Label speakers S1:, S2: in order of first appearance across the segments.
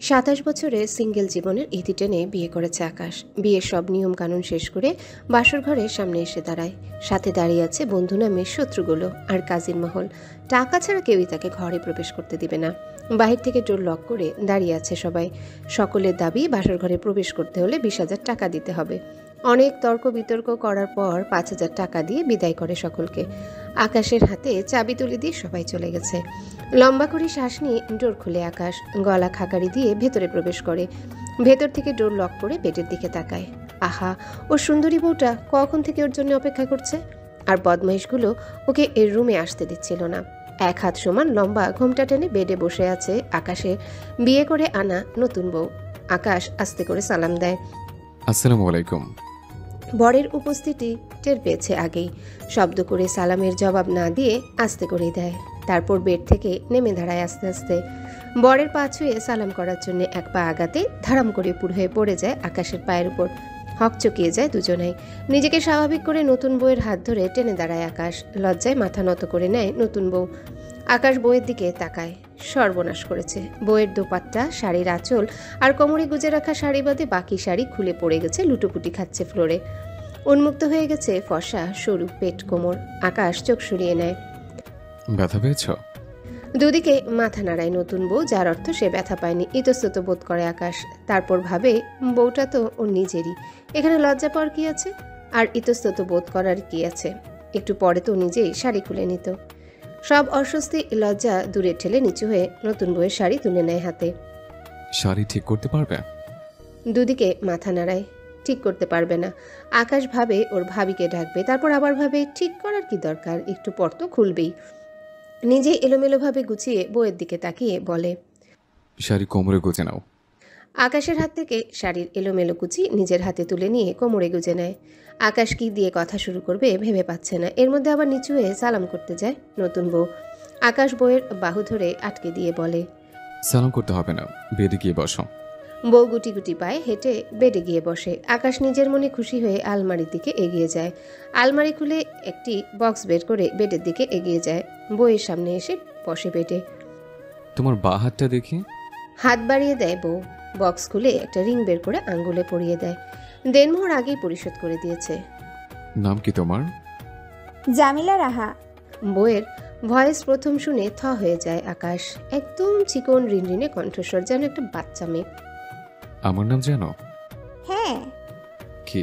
S1: ২৭ বছরে সিঙ্গেল জীবনের ইতি টেনে বিয়ে করেছে আকাশ। বিয়ের সব নিয়মকানুন শেষ করে বাসর ঘরের সামনে এসে দাঁড়ায়। সাথে দাঁড়িয়ে আছে বন্ধু নামের শত্রুগুলো আর কাজীর মহল। টাকা ছাড়া কেউই তাকে ঘরে প্রবেশ করতে দিবে না। বাহির থেকে ডোর লক করে দাঁড়িয়ে আছে সবাই। সকলের দাবি বাসর ঘরে প্রবেশ করতে হলে ২০,০০০ টাকা দিতে হবে। অনেক তর্ক বিতর্ক করার পর ৫,০০০ টাকা দিয়ে বিদায় করে সকলকে। আকাশের হাতে চাবি তুলে দিয়ে সবাই চলে গেছে। লম্বা করে শ্বাস নিয়ে ডোর খুলে আকাশ গলা খাকারি দিয়ে ভেতরে প্রবেশ করে। ভেতর থেকে ডোর লক করে বেডের দিকে তাকায়। আহা, ও সুন্দরী বউটা কখন থেকে ওর জন্য অপেক্ষা করছে। আর বদমাইশগুলো ওকে এর রুমে আসতে দিচ্ছিল না। এক হাত সমান লম্বা ঘোমটা টেনে বেডে বসে আছে আকাশে বিয়ে করে আনা নতুন বউ। আকাশ আস্তে করে সালাম দেয়।
S2: আসসালামু আলাইকুম।
S1: বরের উপস্থিতি টের পেয়েছে আগেই। শব্দ করে সালামের জবাব না দিয়ে আস্তে করেই দেয়। তারপর বেড থেকে নেমে দাঁড়ায় আস্তে আস্তে। বরের পা ছুঁয়ে সালাম করার জন্য এক পা আগাতে ধারাম করে পুর হয়ে পড়ে যায় আকাশের পায়ের উপর। হকচকিয়ে যায় দুজনেই। নিজেকে স্বাভাবিক করে নতুন বউয়ের হাত ধরে টেনে দাঁড়ায় আকাশ। লজ্জায় মাথা নত করে নেয় নতুন বউ। আকাশ বউয়ের দিকে তাকায়। সর্বনাশ করেছে। বউয়ের দোপাট্টা, শাড়ির আঁচল আর কোমরে গুজে রাখা শাড়ি বাদে বাকি শাড়ি খুলে পড়ে গেছে, লুটোপুটি খাচ্ছে ফ্লোরে। উন্মুক্ত হয়ে গেছে ফর্সা সরু পেট কোমর। আকাশ চোখ সরিয়ে নেয়।
S2: ব্যথা পেয়েছ?
S1: দুদিকে মাথা নাড়ায় নতুন বউ, যার অর্থ সে ব্যথা পায়নি। ইতস্তত বোধ করে আকাশ। তারপর ভাবে বউটা তো ওর নিজেরই, এখানে লজ্জা পাওয়ার কি আছে আর ইতস্তত বোধ করার কি আছে। একটু পরে তো নিজেই শাড়ি খুলে নিত। সব অস্বস্তি লজ্জা দূরে ঠেলে নিচু হয়ে নতুন বউয়ের শাড়ি তুলে নেয় হাতে।
S2: শাড়ি ঠিক করতে পারবে?
S1: দুদিকে মাথা নাড়ায়। ঠিক করতে পারবে না। আকাশ ভাবে ওর ভাবিকে ডাকবে, তারপর আবার ভাবে ঠিক করার কি দরকার, একটু পর তো খুলবেই। নিজে এলোমেলোভাবে গুছিয়ে বউয়ের দিকে তাকিয়ে বলে,
S2: শাড়ি কোমরে গুজে নাও।
S1: আকাশের হাত থেকে শাড়ির এলোমেলো কুচি নিজের হাতে তুলে নিয়ে কোমরে গুজে নেয়। আকাশ কি দিয়ে কথা শুরু করবে ভেবে পাচ্ছে না। এর মধ্যে আবার নিচু হয়ে সালাম করতে যায় নতুন বউ। আকাশ বউয়ের বাহু ধরে আটকে দিয়ে বলে,
S2: সালাম করতে হবে না, বেডে গিয়ে বসো।
S1: বউ গুটি গুটি পায়ে হেঁটে বেডে গিয়ে বসে। আকাশ নিজের মনে খুশি হয়ে আলমারির দিকে এগিয়ে যায়। আলমারি খুলে একটি বক্স বের করে বেডের দিকে এগিয়ে যায়। বউয়ের সামনে এসে বসে বেডে।
S2: তোমার বা হাতটা দেখি।
S1: হাত বাড়িয়ে দেয় বউ। বক্স খুলে একটা রিং বের করে আঙ্গুলে পরিয়ে দেয়। দেনমোহর আগেই পরিশোধ করে দিয়েছে।
S2: নাম কি তোমার?
S3: জামিলা রাহা।
S1: বউয়ের ভয়েস প্রথম শুনে থ হয়ে যায় আকাশ। একদম চিকন রিনরিনে কণ্ঠস্বর, যেন একটা বাচ্চা মেয়ে।
S2: আমার নাম জানো?
S3: হ্যাঁ,
S2: কি?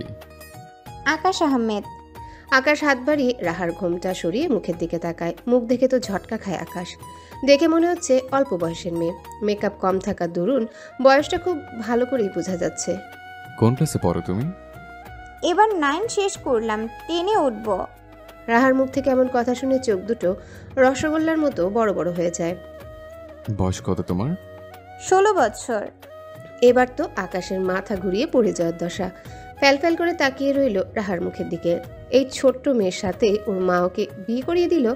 S3: আকাশ আহমেদ।
S1: আকাশ হাত বাড়িয়ে রাহার ঘোমটা সরিয়ে মুখের দিকে তাকায়। মুখ দেখে তো ঝটকা খায় আকাশ। দেখে মনে হচ্ছে অল্প বয়সের মেয়ে। মেকআপ কম থাকার দরুন বয়সটা খুব ভালো করেই বোঝা যাচ্ছে।
S2: কোন ক্লাসে পড়ো তুমি?
S3: এবার 9 শেষ করলাম, 10-এ উঠব।
S1: রাহার মুখ থেকে এমন কথা শুনে চোখ দুটো রসগোল্লার মতো বড় বড় হয়ে যায়।
S2: বয়স কত তোমার?
S3: 16 বছর।
S1: এবার তো আকাশের মাথা ঘুরিয়ে পড়ে যাওয়ার দশা। ফ্যালফ্যাল করে তাকিয়ে রইল রাহার মুখের দিকে। এই ছোট্ট মেয়ের সাথে ওর মা ওকে বিয়ে করিয়ে দিল।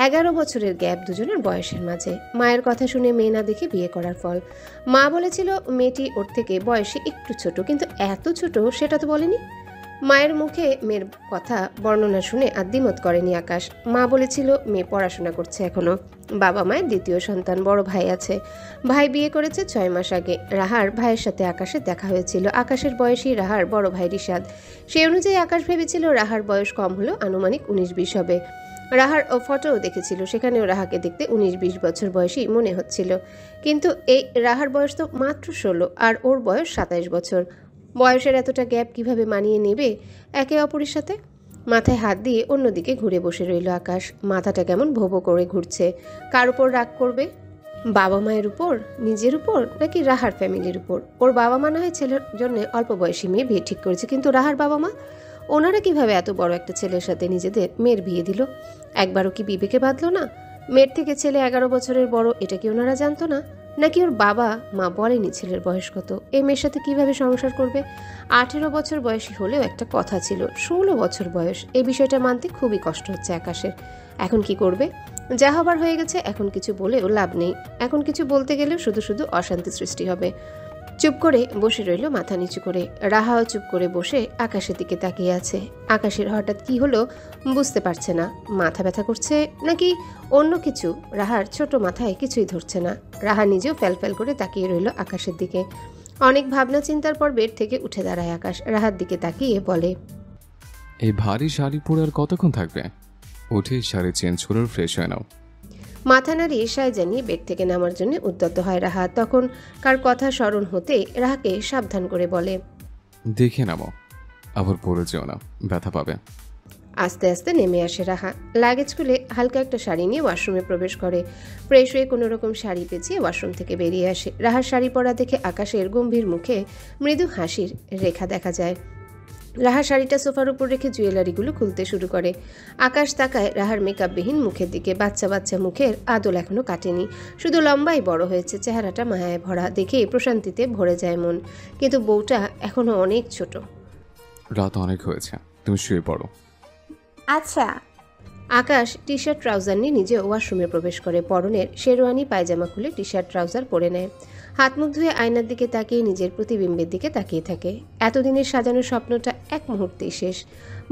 S1: 11 বছরের গ্যাপ দুজনের বয়সের মাঝে। মায়ের কথা শুনে মেয়ে না দেখে বিয়ে করার ফল। মা বলেছিল মেয়েটি ওর থেকে বয়সে একটু ছোট, কিন্তু এত ছোট সেটা তো বলেনি। মায়ের মুখে মেয়ের কথা বর্ণনা শুনে আর দ্বিমত করেনি আকাশ। মা বলেছিল মেয়ে পড়াশোনা করছে এখনো। বাবা মায়ের দ্বিতীয় সন্তান, বড় ভাই আছে। ভাই বিয়ে করেছে 6 মাস আগে। রাহার ভাইয়ের সাথে আকাশের দেখা হয়েছিল। আকাশের বয়সী রাহার বড় ভাই রিশাদ। সেই অনুযায়ী আকাশ ভেবেছিল রাহার বয়স কম হলেও আনুমানিক 19-20 হবে। রাহার ফটোও দেখেছিল, সেখানেও রাহাকে দেখতে 19-20 বছর বয়সী মনে হচ্ছিল। কিন্তু এই রাহার বয়স তো মাত্র 16 আর ওর বয়স 27 বছর। বয়সের এতটা গ্যাপ কিভাবে মানিয়ে নেবে একে অপরের সাথে? মাথায় হাত দিয়ে অন্যদিকে ঘুরে বসে রইল আকাশ। মাথাটা কেমন ভোবো করে ঘুরছে। কার উপর রাগ করবে? বাবা মায়ের উপর, নিজের উপর, নাকি রাহার ফ্যামিলির উপর? ওর বাবা মা না হয় ছেলের জন্য অল্প বয়সী মেয়ে বিয়ে ঠিক করেছে, কিন্তু রাহার বাবা মা ওনারা কিভাবে এত বড় একটা ছেলের সাথে নিজেদের মেয়ের বিয়ে দিল? একবারও কি বিবেকে বাঁধলো না? মেয়ের থেকে ছেলে 11 বছরের বড়, এটা কি ওনারা জানতো না? নাকি ওর বাবা মা বলেনি ছেলের বয়স কত? এই মেয়ের সাথে কিভাবে সংসার করবে? 18 বছর বয়সী হলেও একটা কথা ছিল, 16 বছর বয়স। এই বিষয়টা মানতে খুবই কষ্ট হচ্ছে আকাশের। এখন কি করবে? যা হবার হয়ে গেছে, এখন কিছু বলেও লাভ নেই। এখন কিছু বলতে গেলেও শুধু শুধু অশান্তি সৃষ্টি হবে। চুপ করে বসে রইল মাথা নিচু করে। রাহাও চুপ করে বসে আকাশের দিকে তাকিয়ে আছে। আকাশের হঠাৎ কি হলো বুঝতে পারছে না। মাথা ব্যথা করছে নাকি অন্য কিছু, রাহার ছোট মাথায় কিছুই ধরছে না। রাহা নিজেও ফ্যাল করে তাকিয়ে রইল আকাশের দিকে। অনেক ভাবনা চিন্তার পর বেড থেকে উঠে দাঁড়ায় আকাশ, রাহার দিকে তাকিয়ে বলে,
S2: এই ভারী শাড়ি পরে আর কতক্ষণ থাকবে? উঠে শাড়ি চেঞ্জ করে ফ্রেশ হয়ে নাও।
S1: মাথা নাড়িয়ে সায় জানিয়ে বেড থেকে নামার জন্য উদ্যত হয় রাহা। তখন কার কথা স্মরণ হতে রাহাকে সাবধান করে বলে,
S2: দেখে নামো, আবার পরে যেও না, ব্যথা পাবে।
S1: আস্তে আস্তে নেমে আসে রাহা। লাগেজ খুলে হালকা একটা শাড়ি নিয়ে ওয়াশরুমে প্রবেশ করে। ফ্রেশ হয়ে কোনো রকম শাড়ি পেঁচিয়ে ওয়াশরুম থেকে বেরিয়ে আসে। রাহার শাড়ি পরা দেখে আকাশের গম্ভীর মুখে মৃদু হাসির রেখা দেখা যায়। রাহা শাড়িটা সোফার উপর রেখে জুয়েলারিগুলো খুলতে শুরু করে। আকাশ তাকায় রাহার মেকআপবিহীন মুখের দিকে। বাচ্চা বাচ্চা মুখের আদল এখনো কাটেনি, শুধু লম্বাই বড় হয়েছে। চেহারাটা মায়ায় ভরা, দেখে প্রশান্তিতে ভরে যায় মন। কিন্তু বউটা এখনো অনেক ছোট।
S2: রাত অনেক হয়েছে, তুমি শুয়ে পড়ো।
S3: আচ্ছা।
S1: আকাশ টি শার্ট ট্রাউজার নিয়ে নিজে ওয়াশরুমে প্রবেশ করে। পরনের শেরওয়ানি পায়জামা খুলে টি শার্ট ট্রাউজার পরে নেয়। হাত মুখ ধুয়ে আয়নার দিকে তাকিয়ে নিজের প্রতিবিম্বের দিকে তাকিয়ে থাকে। এতদিনের সাজানো স্বপ্নটা এক মুহূর্তেই শেষ।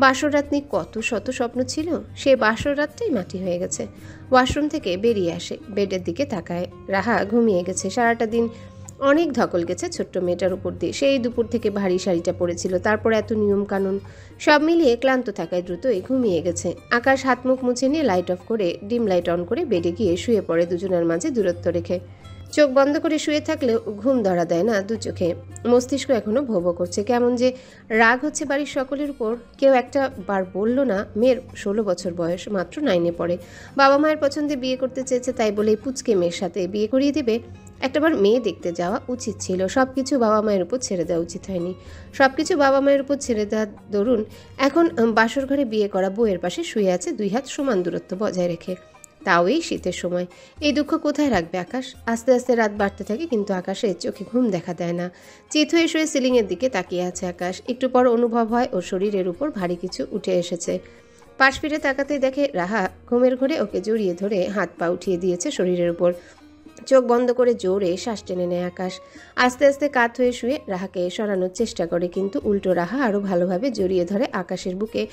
S1: বাসর রাত নিয়ে কত শত স্বপ্ন ছিল, সে বাসর রাতটাই মাটি হয়ে গেছে। ওয়াশরুম থেকে বেরিয়ে আসে, বেডের দিকে তাকায়। রাহা ঘুমিয়ে গেছে। সারাটা দিন অনেক ধকল গেছে ছোট্ট মেয়েটার উপর দিয়ে। সেই দুপুর থেকে ভারী শাড়িটা পরেছিল, তারপর এত নিয়ম কানুন, সব মিলিয়ে ক্লান্ত থাকায় দ্রুতই ঘুমিয়ে গেছে। আকাশ হাত মুখ মুছে নিয়ে লাইট অফ করে ডিম লাইট অন করে বেডে গিয়ে শুয়ে পড়ে দুজনের মাঝে দূরত্ব রেখে। চোখ বন্ধ করে শুয়ে থাকলেও ঘুম ধরা দেয় না দু চোখে। মস্তিষ্ক এখনো ভোব করছে। কেমন যে রাগ হচ্ছে বাড়ির সকলের উপর। কেউ একটা বার বলল না মেয়ের 16 বছর বয়স, মাত্র 9-এ পড়ে। বাবা মায়ের পছন্দে বিয়ে করতে চেয়েছে, তাই বলেই পুচকে মেয়ের সাথে বিয়ে করিয়ে দিবে? একটাবার মেয়ে দেখতে যাওয়া উচিত ছিল। সব কিছু বাবা মায়ের উপর ছেড়ে দেওয়া উচিত হয়নি। সব কিছু বাবা মায়ের উপর ছেড়ে দেওয়ার দরুন এখন বাসর ঘরে বিয়ে করা বউয়ের পাশে শুয়ে আছে 2 হাত সমান দূরত্ব বজায় রেখে, তাও এই শীতের সময়। এই দুঃখ কোথায় রাখবে আকাশ? আস্তে আস্তে রাত বাড়তে থাকে, কিন্তু আকাশে চোখে ঘুম দেখা দেয় না। চিত হয়ে শুয়ে সিলিংয়ের দিকে তাকিয়ে আছে আকাশ। একটু পর অনুভব হয় ওর শরীরের উপর ভারী কিছু উঠে এসেছে। পাশ ফিরে তাকাতেই দেখে রাহা ঘুমের ঘরে ওকে জড়িয়ে ধরে হাত পা উঠিয়ে দিয়েছে শরীরের উপর। চোখ বন্ধ করে জোরে শ্বাস টেনে নেয় আকাশ। আস্তে আস্তে কাত হয়ে শুয়ে রাহাকে সরানোর চেষ্টা করে, কিন্তু উল্টো রাহা আরও ভালোভাবে জড়িয়ে ধরে আকাশের বুকে,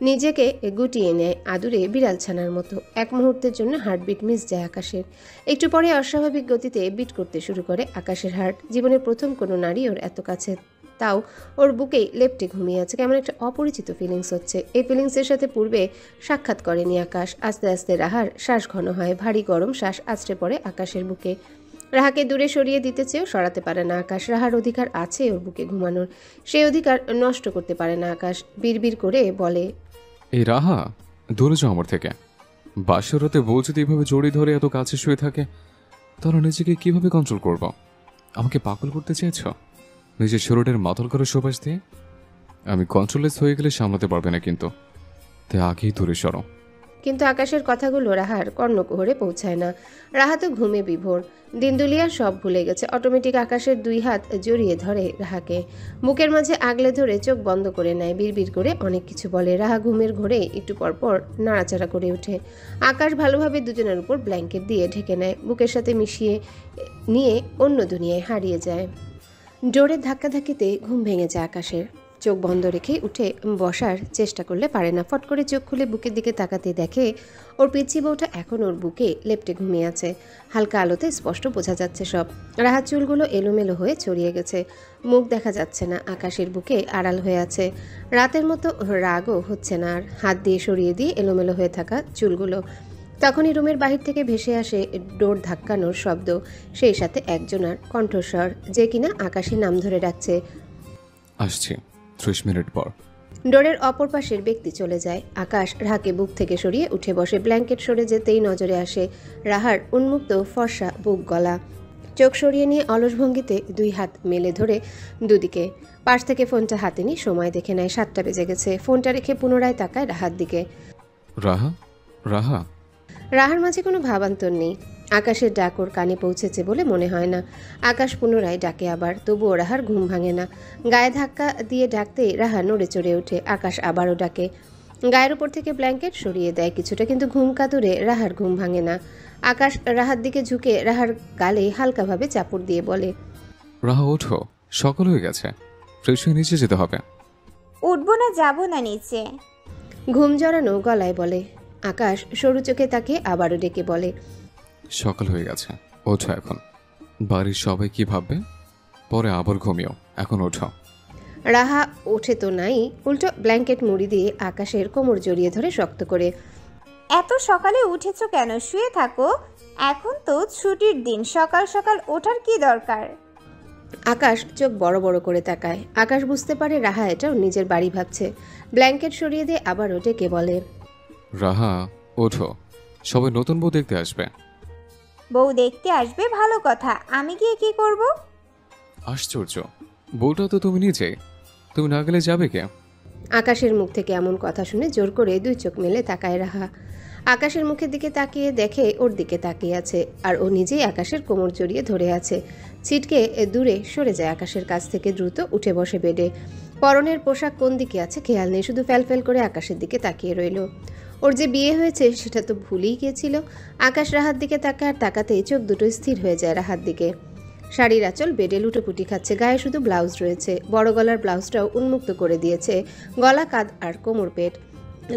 S1: নিজেকে গুটিয়ে নেয় আদুরে বিড়াল ছানার মতো। এক মুহূর্তের জন্য হার্টবিট মিস যায় আকাশের। একটু পরে অস্বাভাবিক গতিতে বিট করতে শুরু করে আকাশের হার্ট। জীবনের প্রথম কোনো নারী ওর এত কাছে, তাও ওর বুকেই লেপ্টে ঘুমিয়ে আছে। কেমন একটা অপরিচিত ফিলিংস হচ্ছে। এই ফিলিংসের সাথে পূর্বে সাক্ষাৎ করেনি আকাশ। আস্তে আস্তে রাহার শ্বাস ঘন হয়, ভারী গরম শ্বাস আছড়ে পড়ে আকাশের বুকে। রাহাকে দূরে সরিয়ে দিতে চেয়েও সরাতে পারে না আকাশ। রাহার অধিকার আছে ওর বুকে ঘুমানোর, সেই অধিকার নষ্ট করতে পারে না আকাশ। বিড়বিড় করে বলে,
S2: এই রাহা, দূরে যাও আমার থেকে। বাসর রাতে বউ যদি এভাবে জড়িয়ে ধরে এত কাছে শুয়ে থাকে, তাহলে নিজেকে কিভাবে কন্ট্রোল করব? আমাকে পাগল করতে চেয়েছ নিজের শরীরের মাথল করে সুবাস দিয়ে? আমি কন্ট্রোলেস হয়ে গেলে সামলাতে পারবে না, কিন্তু তাই আগেই দূরে সরো।
S1: কিন্তু আকাশের কথাগুলো রাহার কর্ণকুহরে পৌঁছায় না। রাহা তো ঘুমে বিভোর, দিনদুলিয়া সব ভুলে গেছে। অটোমেটিক আকাশের 2 হাত জড়িয়ে ধরে রাহাকে, বুকের মাঝে আগলে ধরে চোখ বন্ধ করে নেয়। বিড়বিড় করে অনেক কিছু বলে। রাহা ঘুমের ঘোরে একটু পরপর নাড়াচাড়া করে ওঠে। আকাশ ভালোভাবে দুজনের উপর ব্ল্যাঙ্কেট দিয়ে ঢেকে নেয়, বুকের সাথে মিশিয়ে নিয়ে অন্য দুনিয়ায় হারিয়ে যায়। জোরে ধাক্কাধাক্কিতে ঘুম ভেঙে যায় আকাশের। চোখ বন্ধ রেখে উঠে বসার চেষ্টা করলে পারে না। ফট করে চোখ খুলে বুকের দিকে তাকাতে দেখে ওর পিচ্ছি বউটা এখন ওর বুকে লেপ্টে ঘুমিয়ে আছে। হালকা আলোতে স্পষ্ট বোঝা যাচ্ছে সব। রাহাত চুলগুলো এলোমেলো হয়ে ছড়িয়ে গেছে, মুখ দেখা যাচ্ছে না, আকাশের বুকে আড়াল হয়ে আছে। রাতের মতো রাগও হচ্ছে না আর। হাত দিয়ে সরিয়ে দিয়ে এলোমেলো হয়ে থাকা চুলগুলো। তখনই রুমের বাহির থেকে ভেসে আসে ডোর ধাক্কানোর শব্দ, সেই সাথে একজনার কণ্ঠস্বর, যে কিনা আকাশের নাম ধরে ডাকছে।
S2: আসছি 30 মিনিট পর।
S1: ডোরের অপর পাশের ব্যক্তি চলে যায়। আকাশ রাহাকে বুক থেকে সরিয়ে উঠে বসে। ব্ল্যাঙ্কেট সরে যেতেই নজরে আসে রাহার উন্মুক্ত ফর্সা বুক গলা। চোখ সরিয়ে নিয়ে অলস ভঙ্গিতে 2 হাত মেলে ধরে দুদিকে। পাশ থেকে ফোনটা হাতে নিয়ে সময় দেখে নেয়। 7টা বেজে গেছে। ফোনটা রেখে পুনরায় তাকায় রাহার দিকে।
S2: রাহা, রাহা।
S1: রাহার মাঝে কোনো ভাবান্তর নেই। আকাশের ডাক ওর কানে পৌঁছেছে বলে মনে হয় না। আকাশ পুনরায় ডাকে আবার, তবুও রাহার ঘুম ভাঙে না। গায়ে ধাক্কা দিয়ে ডাকতেই রাহা নড়ে চড়ে ওঠে। আকাশ আবারও ডাকে। গায়ের উপর থেকে ব্ল্যাঙ্কেট সরিয়ে দেয় কিছুটা, কিন্তু ঘুম কাতুরে রাহার ঘুম ভাঙে না। আকাশ রাহার দিকে ঝুঁকে রাহার গালে হালকাভাবে চাপড় দিয়ে বলে,
S2: রাহা ওঠো, সকাল হয়ে গেছে, ফ্রেশ হয়ে নিচে যেতে হবে।
S3: উঠবো না, যাবো না নিচে।
S1: ঘুম জড়ানো গলায় বলে। আকাশ সরু চোখে তাকে আবারও ডেকে বলে,
S2: সকাল হয়ে গেছে, ওঠো এখন। বাড়ির সবাই কি ভাববে? পরে আবার ঘুমিও, এখন ওঠো।
S1: রাহা ওঠে তো নাই, উল্টো ব্ল্যাঙ্কেট মুড়ি দিয়ে আকাশের কোমর জড়িয়ে ধরে শক্ত করে।
S3: এত সকালে উঠেছো কেন? শুয়ে থাকো, এখন তো ছুটির দিন, সকাল সকাল ওঠার কি দরকার?
S1: আকাশ চোখ বড় বড় করে তাকায়। আকাশ বুঝতে পারে রাহা এটাও নিজের বাড়ি ভাবছে। ব্ল্যাঙ্কেট সরিয়ে দিয়ে আবারও ডেকে বলে,
S2: রাহা ওঠো, সবাই নতুন বউ দেখতে আসবে।
S3: বউ দেখতে আসবে, ভালো কথা, আমি গিয়ে কি করব?
S2: আশ্চর্য, বউটা তো তুমি নিজে, তুমি না গেলে যাবে কে?
S1: আকাশের মুখ থেকে এমন কথা শুনে জোর করে দুই চোখ মেলে তাকায় রাহা। আকাশের মুখের দিকে তাকিয়ে দেখে ওর দিকে তাকিয়ে আছে, আর ও নিজেই আকাশের কোমর জড়িয়ে ধরে আছে। ছিটকে দূরে সরে যায় আকাশের কাছ থেকে, দ্রুত উঠে বসে বেডে। পরনের পোশাক কোন দিকে আছে খেয়াল নেই, শুধু ফ্যালফ্যাল করে আকাশের দিকে তাকিয়ে রইল। ওর যে বিয়ে হয়েছে সেটা তো ভুলেই গিয়েছিল। আকাশ রাহার দিকে তাকায়, আর তাকাতেই চোখ দুটো স্থির হয়ে যায় রাহার দিকে। শাড়ির আঁচল বেডে লুটোপুটি খাচ্ছে, গায়ে শুধু ব্লাউজ রয়েছে। বড় গলার ব্লাউজটাও উন্মুক্ত করে দিয়েছে, গলা, কাঁধ আর কোমর পেট।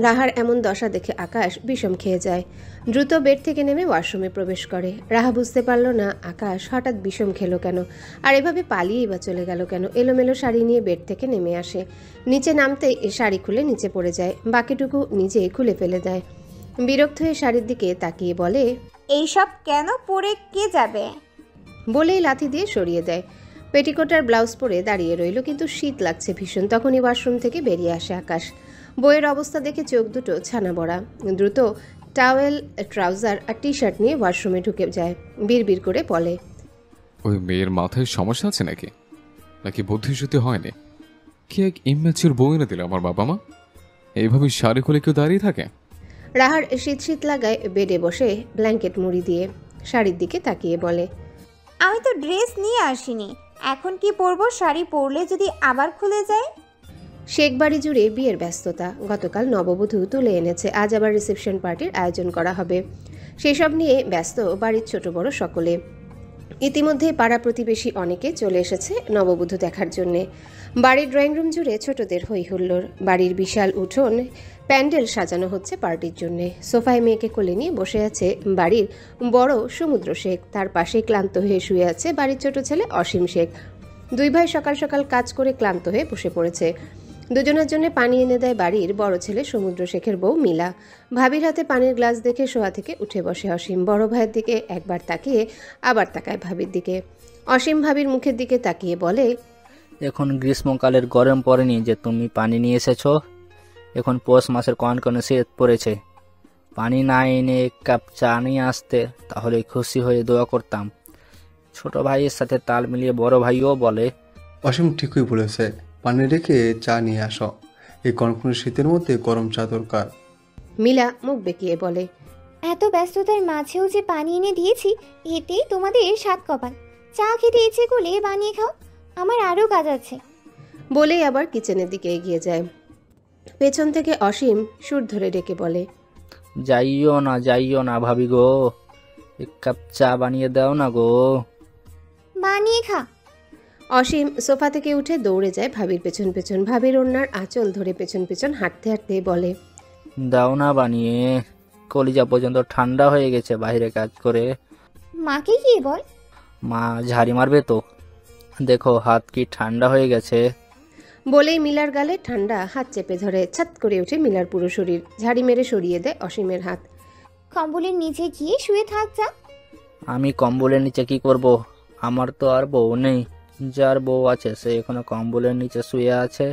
S1: রাহার এমন দশা দেখে আকাশ বিষম খেয়ে যায়। দ্রুত বেড থেকে নেমে ওয়াশরুমে প্রবেশ করে। রাহা বুঝতে পারল না আকাশ হঠাৎ বিষম খেলো কেন, আর এভাবে পালিয়েই বা চলে গেল কেন। এলোমেলো শাড়ি নিয়ে বেড থেকে নেমে আসে। নিচে নামতেই শাড়ি খুলে নিচে পড়ে যায়, বাকিটুকু নিজেই খুলে ফেলে দেয়। বিরক্ত হয়ে শাড়ির দিকে তাকিয়ে বলে,
S3: এইসব কেন পরে কে যাবে?
S1: বলেই লাথি দিয়ে সরিয়ে দেয়। পেটিকোট আর ব্লাউজ পরে দাঁড়িয়ে রইল, কিন্তু শীত লাগছে ভীষণ। তখনই ওয়াশরুম থেকে বেরিয়ে আসে আকাশ। বইয়ের অবস্থা দেখে চোখ দুটো ছানা বড়া। দ্রুত টাওয়েল, ট্রাউজার আর টি শার্ট নিয়ে ওয়াশরুমে ঢুকে যায়। বিড়বিড় করে বলে,
S2: ওই মেয়ের মাথায় সমস্যা আছে নাকি, নাকি বুদ্ধিশুদ্ধি হয়নি? কি এক ইম্যাচিউর বউ এনে দিল আমার বাবা মা। এইভাবে শাড়ি খুলে কেউ দাঁড়িয়ে থাকে?
S1: রাহার শীত শীত লাগায় বেডে বসে ব্ল্যাঙ্কেট মুড়ি দিয়ে শাড়ির দিকে তাকিয়ে বলে,
S3: আমি তো ড্রেস নিয়ে আসিনি, এখন কি পরবো? শাড়ি পরলে যদি আবার খুলে যায়?
S1: শেখ বাড়ি জুড়ে বিয়ের ব্যস্ততা। গতকাল নববধূ তুলে এনেছে, আজ আবার রিসেপশন পার্টির আয়োজন করা হবে। সেসব নিয়ে ব্যস্ত বাড়ির ছোট বড় সকলে। ইতিমধ্যে পাড়া প্রতিবেশী অনেকে চলে এসেছে নববধূ দেখার জন্যে। বাড়ির ড্রয়িং রুম জুড়ে ছোটদের হই হুল্লোড়। বাড়ির বিশাল উঠোন প্যান্ডেল সাজানো হচ্ছে পার্টির জন্যে। সোফায় মেয়েকে কোলে নিয়ে বসে আছে বাড়ির বড় সমুদ্র শেখ। তার পাশে ক্লান্ত হয়ে শুয়ে আছে বাড়ির ছোট ছেলে অসীম শেখ। দুই ভাই সকাল সকাল কাজ করে ক্লান্ত হয়ে বসে পড়েছে। দুজনের জন্য পানি এনে দেয় বাড়ির বড় ছেলে সমুদ্র শেখের বউ মিলা। ভাবির হাতে পানির গ্লাস দেখে শোয়া থেকে উঠে বসে অসীম। বড় ভাইয়ের দিকে একবার তাকিয়ে আবার তাকায় ভাবির দিকে। অসীম ভাবির মুখের দিকে তাকিয়ে বলে,
S4: এখন গ্রীষ্মকালের গরম পড়েনি যে তুমি পানি নিয়ে এসেছো। এখন পৌষ মাসের কনকনে শীত পড়েছে। পানি না এনে এক কাপ চা নিয়ে আসতে, তাহলে খুশি হয়ে দোয়া করতাম। ছোট ভাইয়ের সাথে তাল মিলিয়ে বড় ভাইও বলে,
S5: অসীম ঠিকই বলেছে, পানি রেখে চা নিয়ে আসো। এই কনকনে শীতের মধ্যে গরম চা দরকার।
S1: মিলা মুখ বেঁকিয়ে বলে,
S6: এত ব্যস্ততার মাঝেও যে পানি এনে দিয়েছি, এতেই তোমাদের সাত কপাল। চা খেতে ইচ্ছে করলে বানিয়ে খাও, আমার আরও কাজ আছে।
S1: বলেই আবার কিচেনের দিকে এগিয়ে যায়। পেছন থেকে অসীম সুর ধরে ডেকে বলে,
S4: যাইও না ভাবি গো, এক কাপ চা বানিয়ে দাও না গো।
S6: বানিয়ে খা।
S1: অসীম সোফা থেকে উঠে দৌড়ে যায় ভাবির পেছন পেছন। ভাবির ওড়নার আঁচল ধরে পেছন পেছন হাঁটতে হাঁটতে বলে,
S4: দাও না বানিয়ে, কলিজা পর্যন্ত ঠান্ডা হয়ে গেছে বাইরে কাজ করে।
S6: মাকে গিয়ে বল।
S4: মা ঝাড়ি মারবে তো, দেখো হাত কি ঠান্ডা হয়ে গেছে।
S1: বলেই মিলার গালে ঠান্ডা হাত চেপে ধরে। ছাত করে ওঠে মিলার পুরো শরীর। ঝাড়ি মেরে সরিয়ে দেয় অসীমের হাত।
S6: কম্বলের নিচে গিয়ে শুয়ে থাক যা।
S4: আমি কম্বলের নিচে কি করব? আমার তো আর বউ নেই। যার বউ আছে সে এখনো কম্বলের নিচে শুয়ে আছে,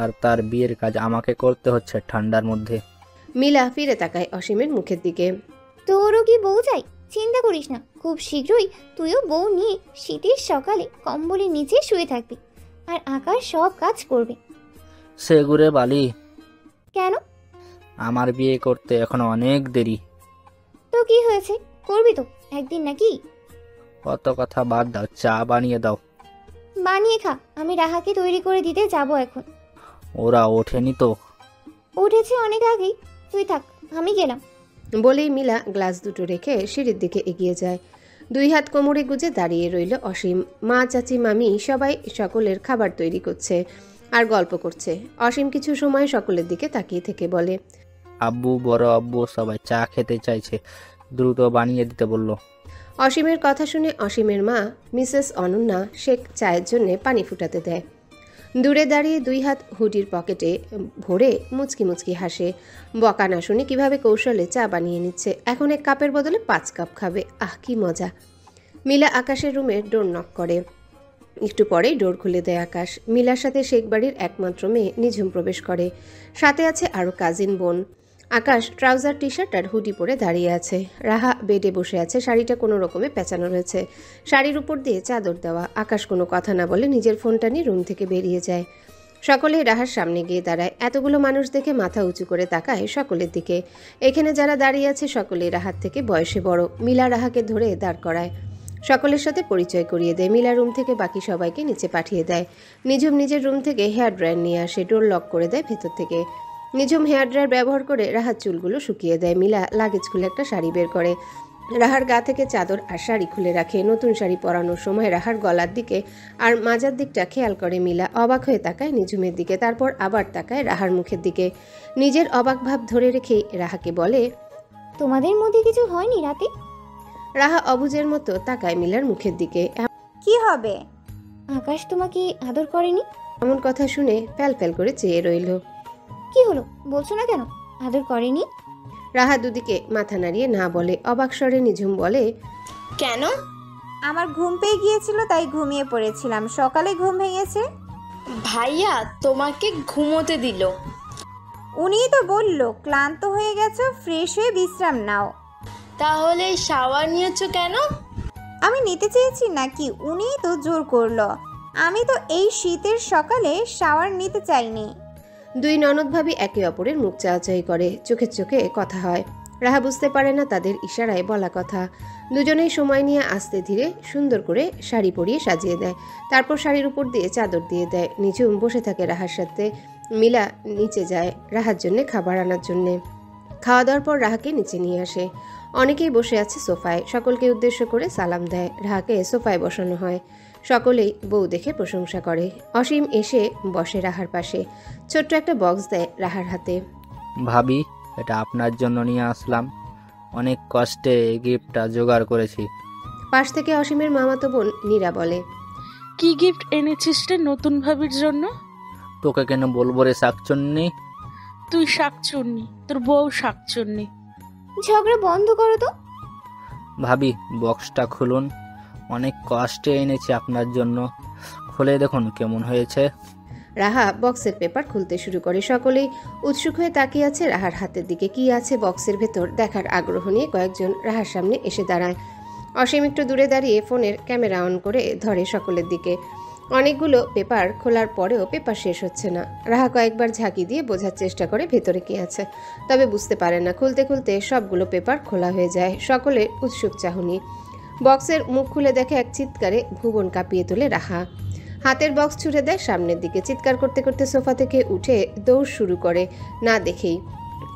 S4: আর তার বিয়ের কাজ আমাকে করতে হচ্ছে ঠান্ডার মধ্যে।
S1: মিলা ফিরে তাকায় অসীমের মুখের দিকে।
S6: তোরও কি বউ চাই? চিন্তা করিস না, খুব শীঘ্রই তুইও বউ নিয়ে শীতের সকালে কম্বলের নিচে শুয়ে থাকবি, আর আকাশ সব কাজ করবে।
S4: সে ঘুরে বালি,
S6: কেন?
S4: আমার বিয়ে করতে এখনো অনেক দেরি।
S6: তো কি হয়েছে, করবি তো একদিন নাকি?
S4: কত কথা বাদ দাও, চা বানিয়ে দাও।
S6: বানিয়ে খা, আমি রাহাকে তৈরি করে দিতে যাব এখন।
S4: ওরা ওঠেনি তো?
S6: উঠেছে অনেক আগেই, তুই থাক, আমি গেলাম।
S1: বলেই মিলা গ্লাস দুটো রেখে সিঁড়ির দিকে এগিয়ে যায়। দুই হাত কোমরে গুজে দাঁড়িয়ে রইল অসীম। মা, চাচি, মামি সবাই সকলের খাবার তৈরি করছে আর গল্প করছে। অসীম কিছু সময় সকলের দিকে তাকিয়ে থেকে বলে,
S4: আব্বু, বড় আব্বু সবাই চা খেতে চাইছে, দ্রুত বানিয়ে দিতে বলল।
S1: অসীমের কথা শুনে অসীমের মা মিসেস অনন্যা শেখ চায়ের জন্য পানি ফুটাতে দেয়। দূরে দাঁড়িয়ে দুই হাত হুডির পকেটে ভরে মুচকি মুচকি হাসে। বকা না শুনে কিভাবে কৌশলে চা বানিয়ে নিচ্ছে। এখন 1 কাপের বদলে 5 কাপ খাবে। আহ, কি মজা। মিলা আকাশের রুমের ডোর নক করে। একটু পরেই ডোর খুলে দেয় আকাশ। মিলার সাথে শেখ বাড়ির একমাত্র মেয়ে নিঝুম প্রবেশ করে। সাথে আছে আরও কাজিন বোন। আকাশ ট্রাউজার, টি শার্ট আর হুডি পরে দাঁড়িয়ে আছে। রাহা বেডে বসে আছে, শাড়িটা কোনো রকমে পেঁচানো রয়েছে, শাড়ির উপর দিয়ে চাদর দেওয়া। আকাশ কোনো কথা না বলে নিজের ফোনটা নিয়ে রুম থেকে বেরিয়ে যায়। সকলেই রাহার সামনে গিয়ে দাঁড়ায়। এতগুলো মানুষ দেখে মাথা উঁচু করে তাকায় সকলের দিকে। এখানে যারা দাঁড়িয়ে আছে সকলেই রাহার থেকে বয়সে বড়। মিলা রাহাকে ধরে দাঁড় করায়, সকলের সাথে পরিচয় করিয়ে দেয়। মিলা রুম থেকে বাকি সবাইকে নিচে পাঠিয়ে দেয়। নিঝুম নিজের রুম থেকে হেয়ার ড্রায়ার নিয়ে আসে, ডোর লক করে দেয় ভেতর থেকে। নিঝুম হেয়ার ড্রায়ার ব্যবহার করে রাহার চুলগুলো শুকিয়ে দেয়। মিলা লাগেজ খুলে একটা শাড়ি বের করে রাহার গা থেকে চাদর আর শাড়ি খুলে রাখে। নতুন শাড়ি পরানোর সময় রাহার গলার দিকে আর মাজার দিকটা খেয়াল করে মিলা। অবাক হয়ে তাকায় নিঝুমের দিকে, তারপর আবার তাকায় রাহার মুখের দিকে। নিজের অবাক ভাব ধরে রেখে রাহাকে বলে,
S6: তোমাদের মধ্যে কিছু হয়নি রাতে?
S1: রাহা অবুঝের মতো তাকায় মিলার মুখের দিকে।
S3: কি হবে?
S6: আকাশ তোমাকে আদর করেনি?
S1: এমন কথা শুনে প্যাল প্যাল করে চেয়ে রইল।
S6: কি হলো, বলছো না কেন? আদর করেনি?
S1: রাহা দুদিকে মাথা নাড়িয়ে না বলে। অবাক স্বরে নিঝুম বলে,
S7: কেন?
S3: আমার ঘুম পেয়ে গিয়েছিল তাই ঘুমিয়ে পড়েছিলাম, সকালে ঘুম ভেঙেছে।
S7: ভাইয়া তোমাকে ঘুমোতে দিল।
S3: উনিই তো বলল ক্লান্ত হয়ে গেছো, ফ্রেশ হয়ে বিশ্রাম নাও।
S7: তাহলে শাওয়ার নিয়েছো কেন?
S3: আমি নিতে চেয়েছি নাকি? উনিই তো জোর করলো। আমি তো এই শীতের সকালে শাওয়ার নিতে চাইনি।
S1: দুই ননদ ভাবি একে অপরের মুখ চাওয়াচাই করে, চোখে চোখে কথা হয়। রাহা বুঝতে পারে না তাদের ইশারায় বলা কথা। দুজনেই সময় নিয়ে আস্তে ধীরে সুন্দর করে শাড়ি পরিয়ে সাজিয়ে দেয়। তারপর শাড়ির উপর দিয়ে চাদর দিয়ে দেয়। নিঝুম বসে থাকে রাহার সাথে। মিলা নিচে যায় রাহার জন্যে খাবার আনার জন্যে। খাওয়া দাওয়ার পর রাহাকে নিচে নিয়ে আসে। অনেকেই বসে আছে সোফায়, সকলকে উদ্দেশ্য করে সালাম দেয়। রাহাকে সোফায় বসানো হয়। সকলেই বউ দেখে প্রশংসা করে। অসীম এসে বসে রাহার পাশে। ছোট্ট একটা বক্স দেয় রাহার হাতে।
S4: ভাবি, এটা আপনার জন্য নিয়ে আসলাম, অনেক কষ্টে এই গিফটটা জোগাড় করেছি।
S1: পাশ থেকে অসীমের মামাতো বোন নীরা বলে,
S8: কি গিফট এনেছিস রে নতুন ভাবির জন্য?
S4: তোকে কেন বলবো রে শাকচুন্নি?
S8: তুই শাকচুন্নি, তোর বউ শাকচুন্নি।
S6: ঝগড়া বন্ধ করো তো।
S4: ভাবি, বক্সটা খুলুন, অনেক কষ্টে এনেছি আপনার জন্য, খুলে দেখুন কেমন হয়েছে।
S1: রাহা বক্সের পেপার খুলতে শুরু করে। সকলেই উৎসুক হয়ে তাকিয়ে আছে রাহার হাতের দিকে। কি আছে বক্সের ভেতর দেখার আগ্রহ নিয়ে কয়েকজন রাহার সামনে এসে দাঁড়ায়। অসীম একটু দূরে দাঁড়িয়ে ফোনের ক্যামেরা অন করে ধরে সকলের দিকে। অনেকগুলো পেপার খোলার পরেও পেপার শেষ হচ্ছে না। রাহা কয়েকবার ঝাঁকি দিয়ে বোঝার চেষ্টা করে ভেতরে কি আছে, তবে বুঝতে পারে না। খুলতে খুলতে সবগুলো পেপার খোলা হয়ে যায়। সকলে উৎসুক চাহনি। বক্সের মুখ খুলে দেখে এক চিৎকারে ভুবন কাঁপিয়ে তোলে রাহা। হাতের বক্স ছুঁড়ে দেয় সামনের দিকে। চিৎকার করতে করতে সোফা থেকে উঠে দৌড় শুরু করে না দেখেই।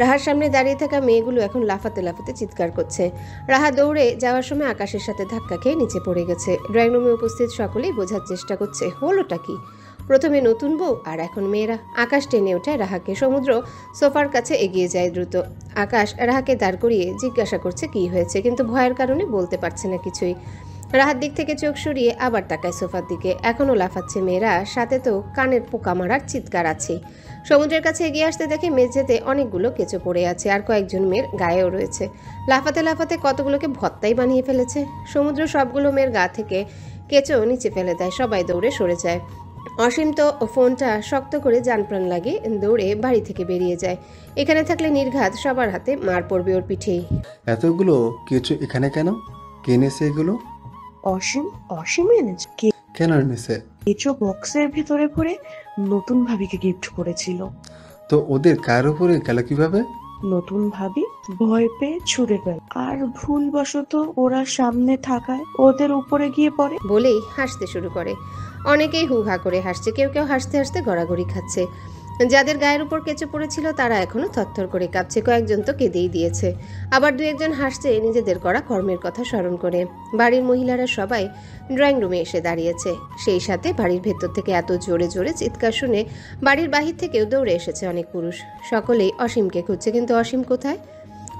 S1: রাহার সামনে দাঁড়িয়ে থাকা মেয়েগুলো এখন লাফাতে লাফাতে চিৎকার করছে। রাহা দৌড়ে যাওয়ার সময় আকাশের সাথে ধাক্কা খেয়ে নিচে পড়ে গেছে। ড্রয়িং রুমে উপস্থিত সকলেই বোঝার চেষ্টা করছে হলোটা কি। প্রথমে নতুন বউ আর এখন মেয়েরা। আকাশ টেনে ওঠায় রাহাকে। সমুদ্র সোফার কাছে এগিয়ে যায় দ্রুত। আকাশ রাহাকে দাঁড় করিয়ে জিজ্ঞাসা করছে কি হয়েছে, কিন্তু ভয়ের কারণে বলতে পারছে না কিছুই। রাহার দিক থেকে চোখ সরিয়ে আবার তাকায় সোফার দিকে। এখনও লাফাচ্ছে মেয়েরা, সাথে তো কানের পোকা মারার চিৎকার আছে। সমুদ্রের কাছে এগিয়ে আসতে দেখে মেঝেতে অনেকগুলো কেঁচো পড়ে আছে, আর কয়েকজন মেয়ের গায়েও রয়েছে। লাফাতে লাফাতে কতগুলোকে ভত্তাই বানিয়ে ফেলেছে। সমুদ্র সবগুলো মেয়ের গা থেকে কেঁচো নিচে ফেলে দেয়। সবাই দৌড়ে সরে যায়। অসীম তো ফোনটা শক্ত করে জানপ্রাণ লাগে দৌড়ে বাড়ি থেকে বেরিয়ে যায়। এখানে থাকলে নির্ঘাত সবার হাতে মার পড়বে ওর পিঠেই।
S5: এতগুলো কিছু এখানে কেন? কে এনেছে এগুলো?
S9: অসীম এনেছে।
S5: কেন এনেছে?
S9: কেঁচো বক্সের ভেতরে ভরে নতুন ভাবিকে গিফট করেছিল।
S5: তো ওদের কার উপরে গেল কিভাবে?
S9: নতুন ভাবি ভয় পেয়ে ছুড়ে গেল, আর ভুলবশত ওরা সামনে থাকায় ওদের উপরে গিয়ে পড়ে।
S1: বলেই হাসতে শুরু করে। অনেকেই হু হা করে হাসছে, কেউ কেউ হাসতে হাসতে গড়াগড়ি খাচ্ছে। যাদের গায়ের উপর কেঁচো পড়েছিল তারা এখনো থরথর করে কাঁপছে, কয়েকজন তো কেঁদেই দিয়েছে, আবার দু একজন হাসছে নিজেদের করা কর্মের কথা স্মরণ করে। বাড়ির মহিলারা সবাই ড্রয়িং রুমে এসে দাঁড়িয়েছে, সেই সাথে বাড়ির ভেতর থেকে এত জোরে জোরে চিৎকার শুনে বাড়ির বাহির থেকেও দৌড়ে এসেছে অনেক পুরুষ। সকলেই অসীমকে খুঁজছে, কিন্তু অসীম কোথায়?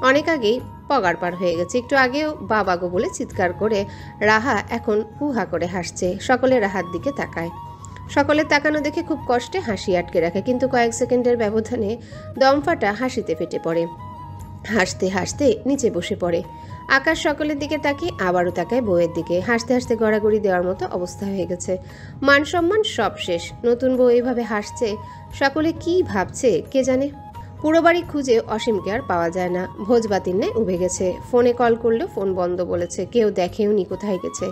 S1: অনেক আগেই পগার পার হয়ে গেছে। একটু আগেও বাবা গো বলে চিৎকার করে রাহা এখন হুহা করে হাসছে। সকলে রাহার দিকে তাকায়, সকলের তাকানো দেখে খুব কষ্টে হাসি আটকে রাখে, কিন্তু কয়েক সেকেন্ডের ব্যবধানে দমফাটা হাসিতে ফেটে পড়ে। হাসতে হাসতে নিচে বসে পড়ে। আকাশ সকলের দিকে তাকিয়ে আবারও তাকায় বউয়ের দিকে। হাসতে হাসতে গড়াগড়ি দেওয়ার মতো অবস্থা হয়ে গেছে। মান সম্মান সব শেষ। নতুন বউ এইভাবে হাসছে, সকলে কি ভাবছে কে জানে। পুরো বাড়ি খুঁজে অসীমকে আর পাওয়া যায় না। ভোজবাতির ন্যায় উবে গেছে। ফোনে কল করলেও ফোন বন্ধ বলেছে, কেউ দেখেও নি কোথায় গেছে।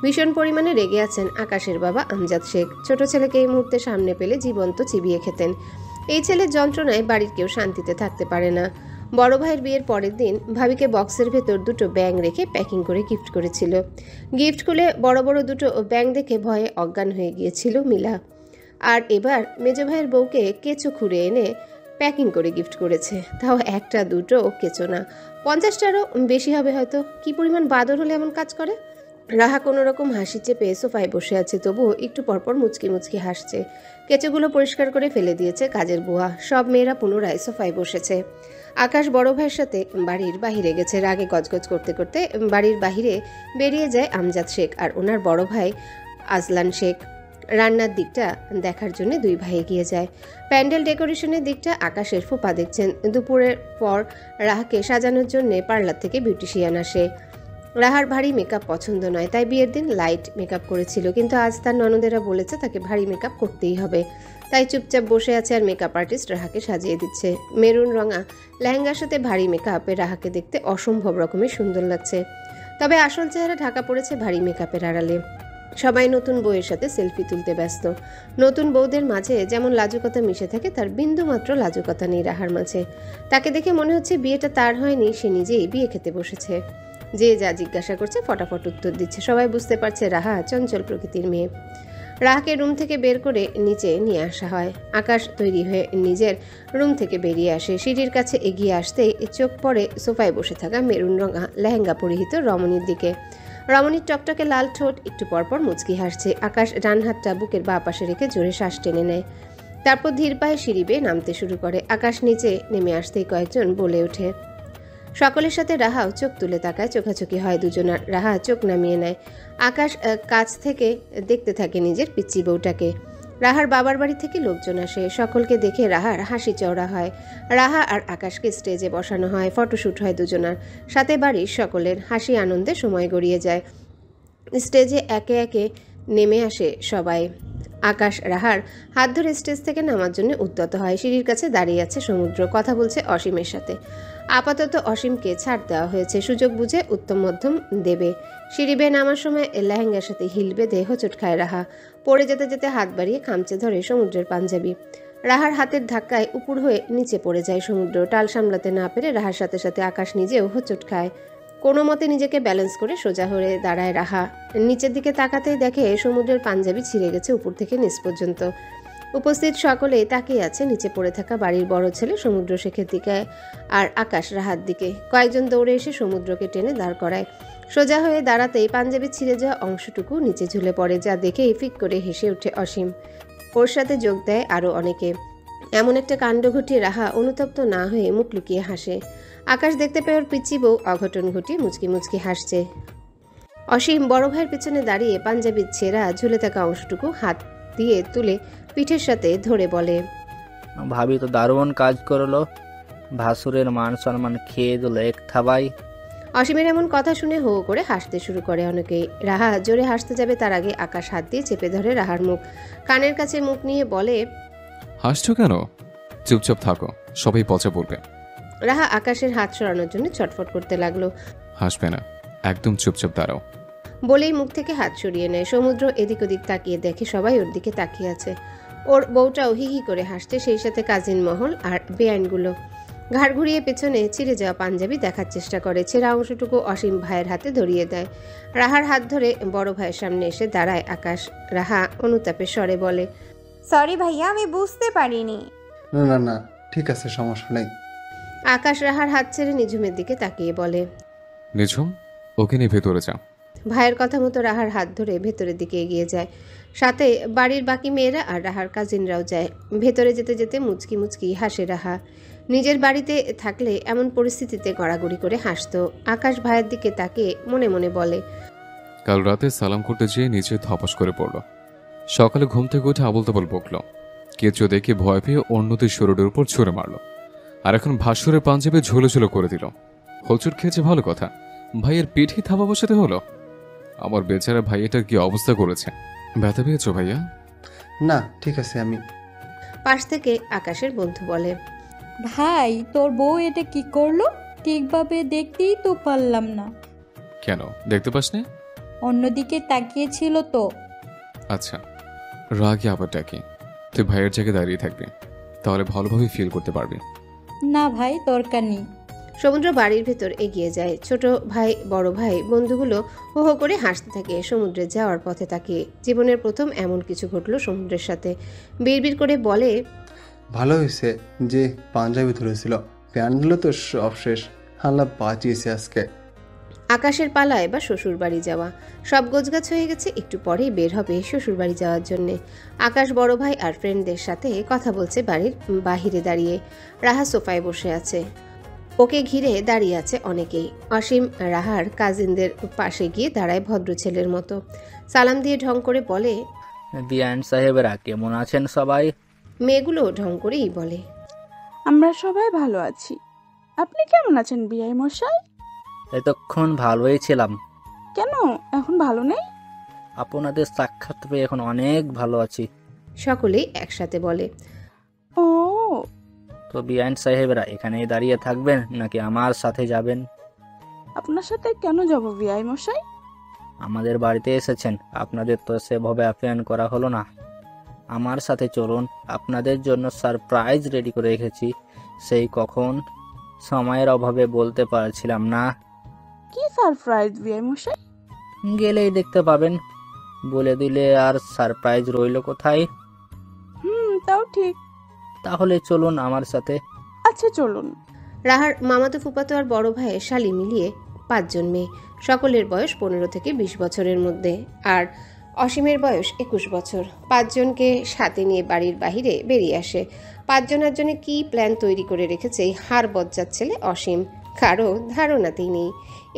S1: ভীষণ পরিমাণে রেগে আছেন আকাশের বাবা আমজাদ শেখ। ছোট ছেলেকে এই মুহূর্তে সামনে পেলে জীবন্ত চিবিয়ে খেতেন। এই ছেলের যন্ত্রণায় বাড়ির কেউ শান্তিতে থাকতে পারে না। বড় ভাইয়ের বিয়ের পরের দিন ভাবিকে বক্সের ভেতর দুটো ব্যাং রেখে প্যাকিং করে গিফট করেছিল। গিফট খুলে বড় বড় দুটো ব্যাং দেখে ভয়ে অজ্ঞান হয়ে গিয়েছিল মিলা। আর এবার মেজ ভাইয়ের বউকে কেঁচো খুঁড়ে এনে প্যাকিং করে গিফট করেছে, তাও একটা দুটো কেঁচো না, 50টারও বেশি হবে হয়তো। কি পরিমাণ বাদর হলে এমন কাজ করে। রাহা কোনো রকম হাসি চেপে সোফায় বসে আছে, তবুও একটু পরপর মুচকি মুচকি হাসছে। কেঁচোগুলো পরিষ্কার করে ফেলে দিয়েছে কাজের বুয়া। সব মেয়েরা পুনরায় সোফায় বসেছে। আকাশ বড় ভাইয়ের সাথে বাড়ির বাহিরে গেছে। রাগে গজগজ করতে করতে বাড়ির বাহিরে বেরিয়ে যায় আমজাদ শেখ আর ওনার বড় ভাই আজলান শেখ। রান্নার দিকটা দেখার জন্য দুই ভাই এগিয়ে যায়। প্যান্ডেল ডেকোরেশনের দিকটা আকাশের ফুপা দেখছেন। দুপুরের পর রাহাকে সাজানোর জন্য পার্লার থেকে বিউটিশিয়ান আসে। রাহার ভারী মেকআপ পছন্দ নয়, তাই বিয়ের দিন লাইট মেকআপ করেছিল, কিন্তু আজ তার ননদেরা বলেছে তাকে ভারী মেকআপ করতেই হবে। তাই চুপচাপ বসে আছে আর মেকআপ আর্টিস্ট রাহাকে সাজিয়ে দিচ্ছে। মেরুন রঙা লেহেঙ্গার সাথে ভারী মেকআপে রাহাকে দেখতে অসম্ভব রকমের সুন্দর লাগছে, তবে আসল চেহারা ঢাকা পড়েছে ভারী মেকআপের আড়ালে। সবাই নতুন বউয়ের সাথে সেলফি তুলতে ব্যস্ত। নতুন বউদের মাঝে যেমন লাজুকতা মিশে থাকে, তার বিন্দুমাত্র লাজুকতা নেই রাহার মাঝে। তাকে দেখে মনে হচ্ছে বিয়েটা তার হয়নি, সে নিজেই বিয়ে খেতে বসেছে। যে যা জিজ্ঞাসা করছে ফটাফট উত্তর দিচ্ছে। সবাই বুঝতে পারছে রাহা চঞ্চল প্রকৃতির মেয়ে। রাহাকে রুম থেকে বের করে নিচে নিয়ে আসা হয়। আকাশ তৈরি হয়ে নিজের রুম থেকে বেরিয়ে আসে। সিঁড়ির কাছে এগিয়ে আসতেই চোখ পড়ে সোফায় বসে থাকা মেরুন রঙা লেহেঙ্গা পরিহিত রমণীর দিকে। রমণীর টকটকে লাল ঠোঁট একটু পরপর মুচকি হাসছে। আকাশ ডান হাতটা বুকের বাঁ পাশে রেখে জোরে শ্বাস টেনে নেয়, তারপর ধীর পায়ে সিঁড়ি বেয়ে নামতে শুরু করে। আকাশ নিচে নেমে আসতেই কয়েকজন বলে ওঠে। সকলের সাথে রাহাও চোখ তুলে তাকায়, চোখাচোখি হয় দুজনার। রাহা চোখ নামিয়ে নেয়। আকাশ কাছ থেকে দেখতে থাকে নিজের পিচ্চি বউটাকে। রাহার বাবার বাড়ি থেকে লোকজন আসে। সকলকে দেখে রাহার হাসি চওড়া হয়। রাহা আর আকাশকে স্টেজে বসানো হয়, ফটোশ্যুট হয় দুজনার সাথে। বাড়ির সকলের হাসি আনন্দে সময় গড়িয়ে যায়। স্টেজে একে একে নেমে আসে সবাই। আকাশ রাহার হাত ধরে স্টেজ থেকে নামার জন্য উদ্যত হয়। সিঁড়ির কাছে দাঁড়িয়ে আছে সমুদ্র, কথা বলছে অসীমের সাথে। আপাতত অসীমকে ছাড় দেওয়া হয়েছে, সুযোগ বুঝে উত্তম মধ্যম দেবে। সিঁড়ি বেয়ে নামার সময় লেহেঙ্গার সাথে হিল বেঁধে হোঁচট খায় রাহা। পড়ে যেতে যেতে হাত বাড়িয়ে খামচে ধরে সমুদ্রের পাঞ্জাবি। রাহার হাতের ধাক্কায় উপুর হয়ে নিচে পড়ে যায় সমুদ্র। টাল সামলাতে না পেরে রাহার সাথে সাথে আকাশ নিজেও হোঁচট খায়। কোনো মতে নিজেকে ব্যালেন্স করে সোজা হয়ে দাঁড়ায় রাহা। নিচের দিকে তাকাতেই দেখে সমুদ্রের পাঞ্জাবি ছিঁড়ে গেছে উপর থেকে নিচ পর্যন্ত। উপস্থিত সকলে তাকিয়ে আছে নিচে পড়ে থাকা বাড়ির বড় ছেলে সমুদ্র শেখের দিকে আর আকাশ রাহার দিকে। কয়েকজন দৌড়ে এসে সমুদ্রকে টেনে দাঁড় করায়। সোজা হয়ে দাঁড়াতেই পাঞ্জাবি ছিঁড়ে যাওয়া অংশটুকু নিচে ঝুলে পড়ে, যা দেখেই ফিক করে হেসে ওঠে অসীম। ওর সাথে যোগ দেয় আরও অনেকে। এমন একটা কাণ্ড ঘটিয়ে রাহা অনুতপ্ত না হয়ে মুখ লুকিয়ে হাসে। আকাশ দেখতে পেয়ে ওর পিচ্চি বউ অঘটন ঘটিয়ে মুচকি মুচকি হাসছে। অসীম বড় ভাইয়ের পিছনে দাঁড়িয়ে পাঞ্জাবির ছেঁড়া ঝুলে থাকা অংশটুকু হাত দিয়ে তুলে পিঠের সাথে ধরে বলে,
S4: ভাবি তো দারুণ কাজ করলো, ভাসুরের মান সম্মান খেয়ে দিল এক থাবাই।
S1: অসীমের এমন কথা শুনে হো করে হাসতে শুরু করে অনেকেই। রাহা জোরে হাসতে যাবে তার আগে আকাশ হাত দিয়ে চেপে ধরে রাহার মুখ, কানের কাছে মুখ নিয়ে বলে,
S2: হাসছো কেন? চুপচাপ থাকো, সবাই পচা পড়বে।
S1: রাহা আকাশের হাত সরানোর জন্য ছটফট করতে লাগলো।
S2: হাসবে না, একদম চুপচাপ দাঁড়াও
S1: বলেই মুখ থেকে হাত সরিয়ে নেয়। সমুদ্র এদিক ওদিক তাকিয়ে দেখে সবাই ওর দিকে তাকিয়ে আছে। ওর বউটাও হি হি করে হাসছে, সেই সাথে কাজিন মহল আর বেআইনগুলো। ঘাড় ঘুরিয়ে পেছনে ছিঁড়ে যাওয়া পাঞ্জাবি দেখার চেষ্টা করে। ছেঁড়া অংশটুকু অসীম ভাইয়ের হাতে ধরিয়ে দেয়। রাহার হাত ধরে বড় ভাইয়ের সামনে এসে দাঁড়ায় আকাশ। রাহা অনুতাপের স্বরে বলে,
S3: সরি ভাইয়া, আমি বুঝতে পারিনি।
S5: না না না, ঠিক আছে, সমস্যা নেই।
S1: আকাশ রাহার হাত ছেড়ে নিঝুমের দিকে তাকিয়ে বলে।
S2: নিঝুম, ওকে নিয়ে ভেতরে যা।
S1: ভাইয়ের কথা মতো রাহার হাত ধরে ভেতরের দিকে এগিয়ে যায়। সাথে বাড়ির বাকি মেয়েরা আর রাহার কাজিনরাও যায়। ভেতরে যেতে যেতে মুচকি মুচকি হাসে রাহা। নিজের বাড়িতে থাকলে এমন পরিস্থিতিতে গড়াগড়ি করে হাসতো। আকাশ ভাইয়ের দিকে তাকিয়ে মনে মনে বলে,
S2: কাল রাতে সালাম করতে যেয়ে নিচে ধপাস করে পড়ল। সকালে ঘুম থেকে উঠে আবল তাবল বকল। কেঁচো দেখে ভয় পেয়ে অন্যদের শরীরের উপর ছুঁড়ে মারল। আর এখন ভাস্বরের পাঞ্জাবে ঝুলো ঝুলো করে দিল। হোঁচট খেয়েছে ভালো কথা, ভাইয়ের পিঠে থাবা বসাতে হলো। আমার বেচারা ভাই এটার কি অবস্থা করেছে। ব্যথা পেয়েছো ভাইয়া?
S5: না, ঠিক আছে আমি।
S1: পাশ থেকে আকাশের বন্ধু বলে,
S10: ভাই তোর বউ এটা কি করলো? ঠিকভাবে দেখতেই তো পারলাম না।
S2: কেন দেখতে পাসনি?
S10: অন্যদিকে তাকিয়েছিল তো।
S2: আচ্ছা, রাগে আবার ডাকি। তুই ভাইয়ের জায়গায় দাঁড়িয়ে থাকবি, তাহলে ভালোভাবে ফিল করতে পারবি।
S10: না ভাই, দরকার নেই।
S1: সমুদ্র বাড়ির ভেতর এগিয়ে যায়। ছোট ভাই বড় ভাই বন্ধুগুলো হো হো করে হাসতে থাকে সমুদ্রে যাওয়ার পথে তাকিয়ে। জীবনের প্রথম এমন কিছু ঘটলো সমুদ্রের সাথে। বিড়বিড় করে বলে,
S5: ভালো হয়েছে যে পাঞ্জাবি ধরেছিল, প্যান্টগুলো তো সব শেষ। আল্লাহ বাঁচিয়েছে আজকে।
S1: আকাশের পালা এবার শ্বশুর বাড়ি যাওয়া। সব গোছগাছ হয়ে গেছে, একটু পরেই বের হবে শ্বশুর বাড়ি যাওয়ার জন্যে। আকাশ বড় ভাই আর ফ্রেন্ডদের সাথে কথা বলছে বাড়ির বাহিরে দাঁড়িয়ে। রাহা সোফায় বসে আছে, ওকে ঘিরে দাঁড়িয়ে আছে অনেকেই। অসীম রাহার কাজিনদের পাশে গিয়ে দাঁড়ায় ভদ্র ছেলের মতো। সালাম দিয়ে ঢং করে বলে,
S4: বিআইন সাহেবেরা কেমন আছেন সবাই?
S1: মেয়েগুলো ঢং করেই বলে,
S8: আমরা সবাই ভালো আছি। আপনি কেমন আছেন বিআই মশাই?
S4: এতক্ষণ ভালোই ছিলাম।
S8: কেন এখন ভালো নেই?
S4: আপনাদের সাক্ষাৎ পেয়ে এখন অনেক ভালো আছি।
S1: সকলেই একসাথে বলে।
S8: ও,
S4: তো বিআইন সাহেবরা এখানেই দাঁড়িয়ে থাকবেন নাকি আমার সাথে যাবেন?
S8: আপনার সাথে কেন যাব বিআই মশাই?
S4: আমাদের বাড়িতে এসেছেন, আপনাদের তো সেভাবে আপ্যায়ন করা হলো না। আমার সাথে চলুন, আপনাদের জন্য সারপ্রাইজ রেডি করে রেখেছি। সেই কখন, সময়ের অভাবে বলতে পারছিলাম না।
S8: কি সারপ্রাইজ বিআই মশাই?
S4: গেলেই দেখতে পাবেন। বলে দিলে আর সারপ্রাইজ রইল কোথায়?
S8: তাও ঠিক।
S4: তাহলে চলুন আমার সাথে।
S8: আচ্ছা চলুন।
S1: রাহার মামাতো ফুপাতো আর বড় ভাইয়ের শালি মিলিয়ে 5 জন মেয়ে। সকলের বয়স 15 থেকে 20 বছরের মধ্যে, আর অসীমের বয়স 21 বছর। 5 জনকে সাথে নিয়ে বাড়ির বাহিরে বেরিয়ে আসে। 5 জনের জন্য কি প্ল্যান তৈরি করে রেখেছে এই হাড় বজ্জাত ছেলে অসীম, কারো ধারণাতেই নেই।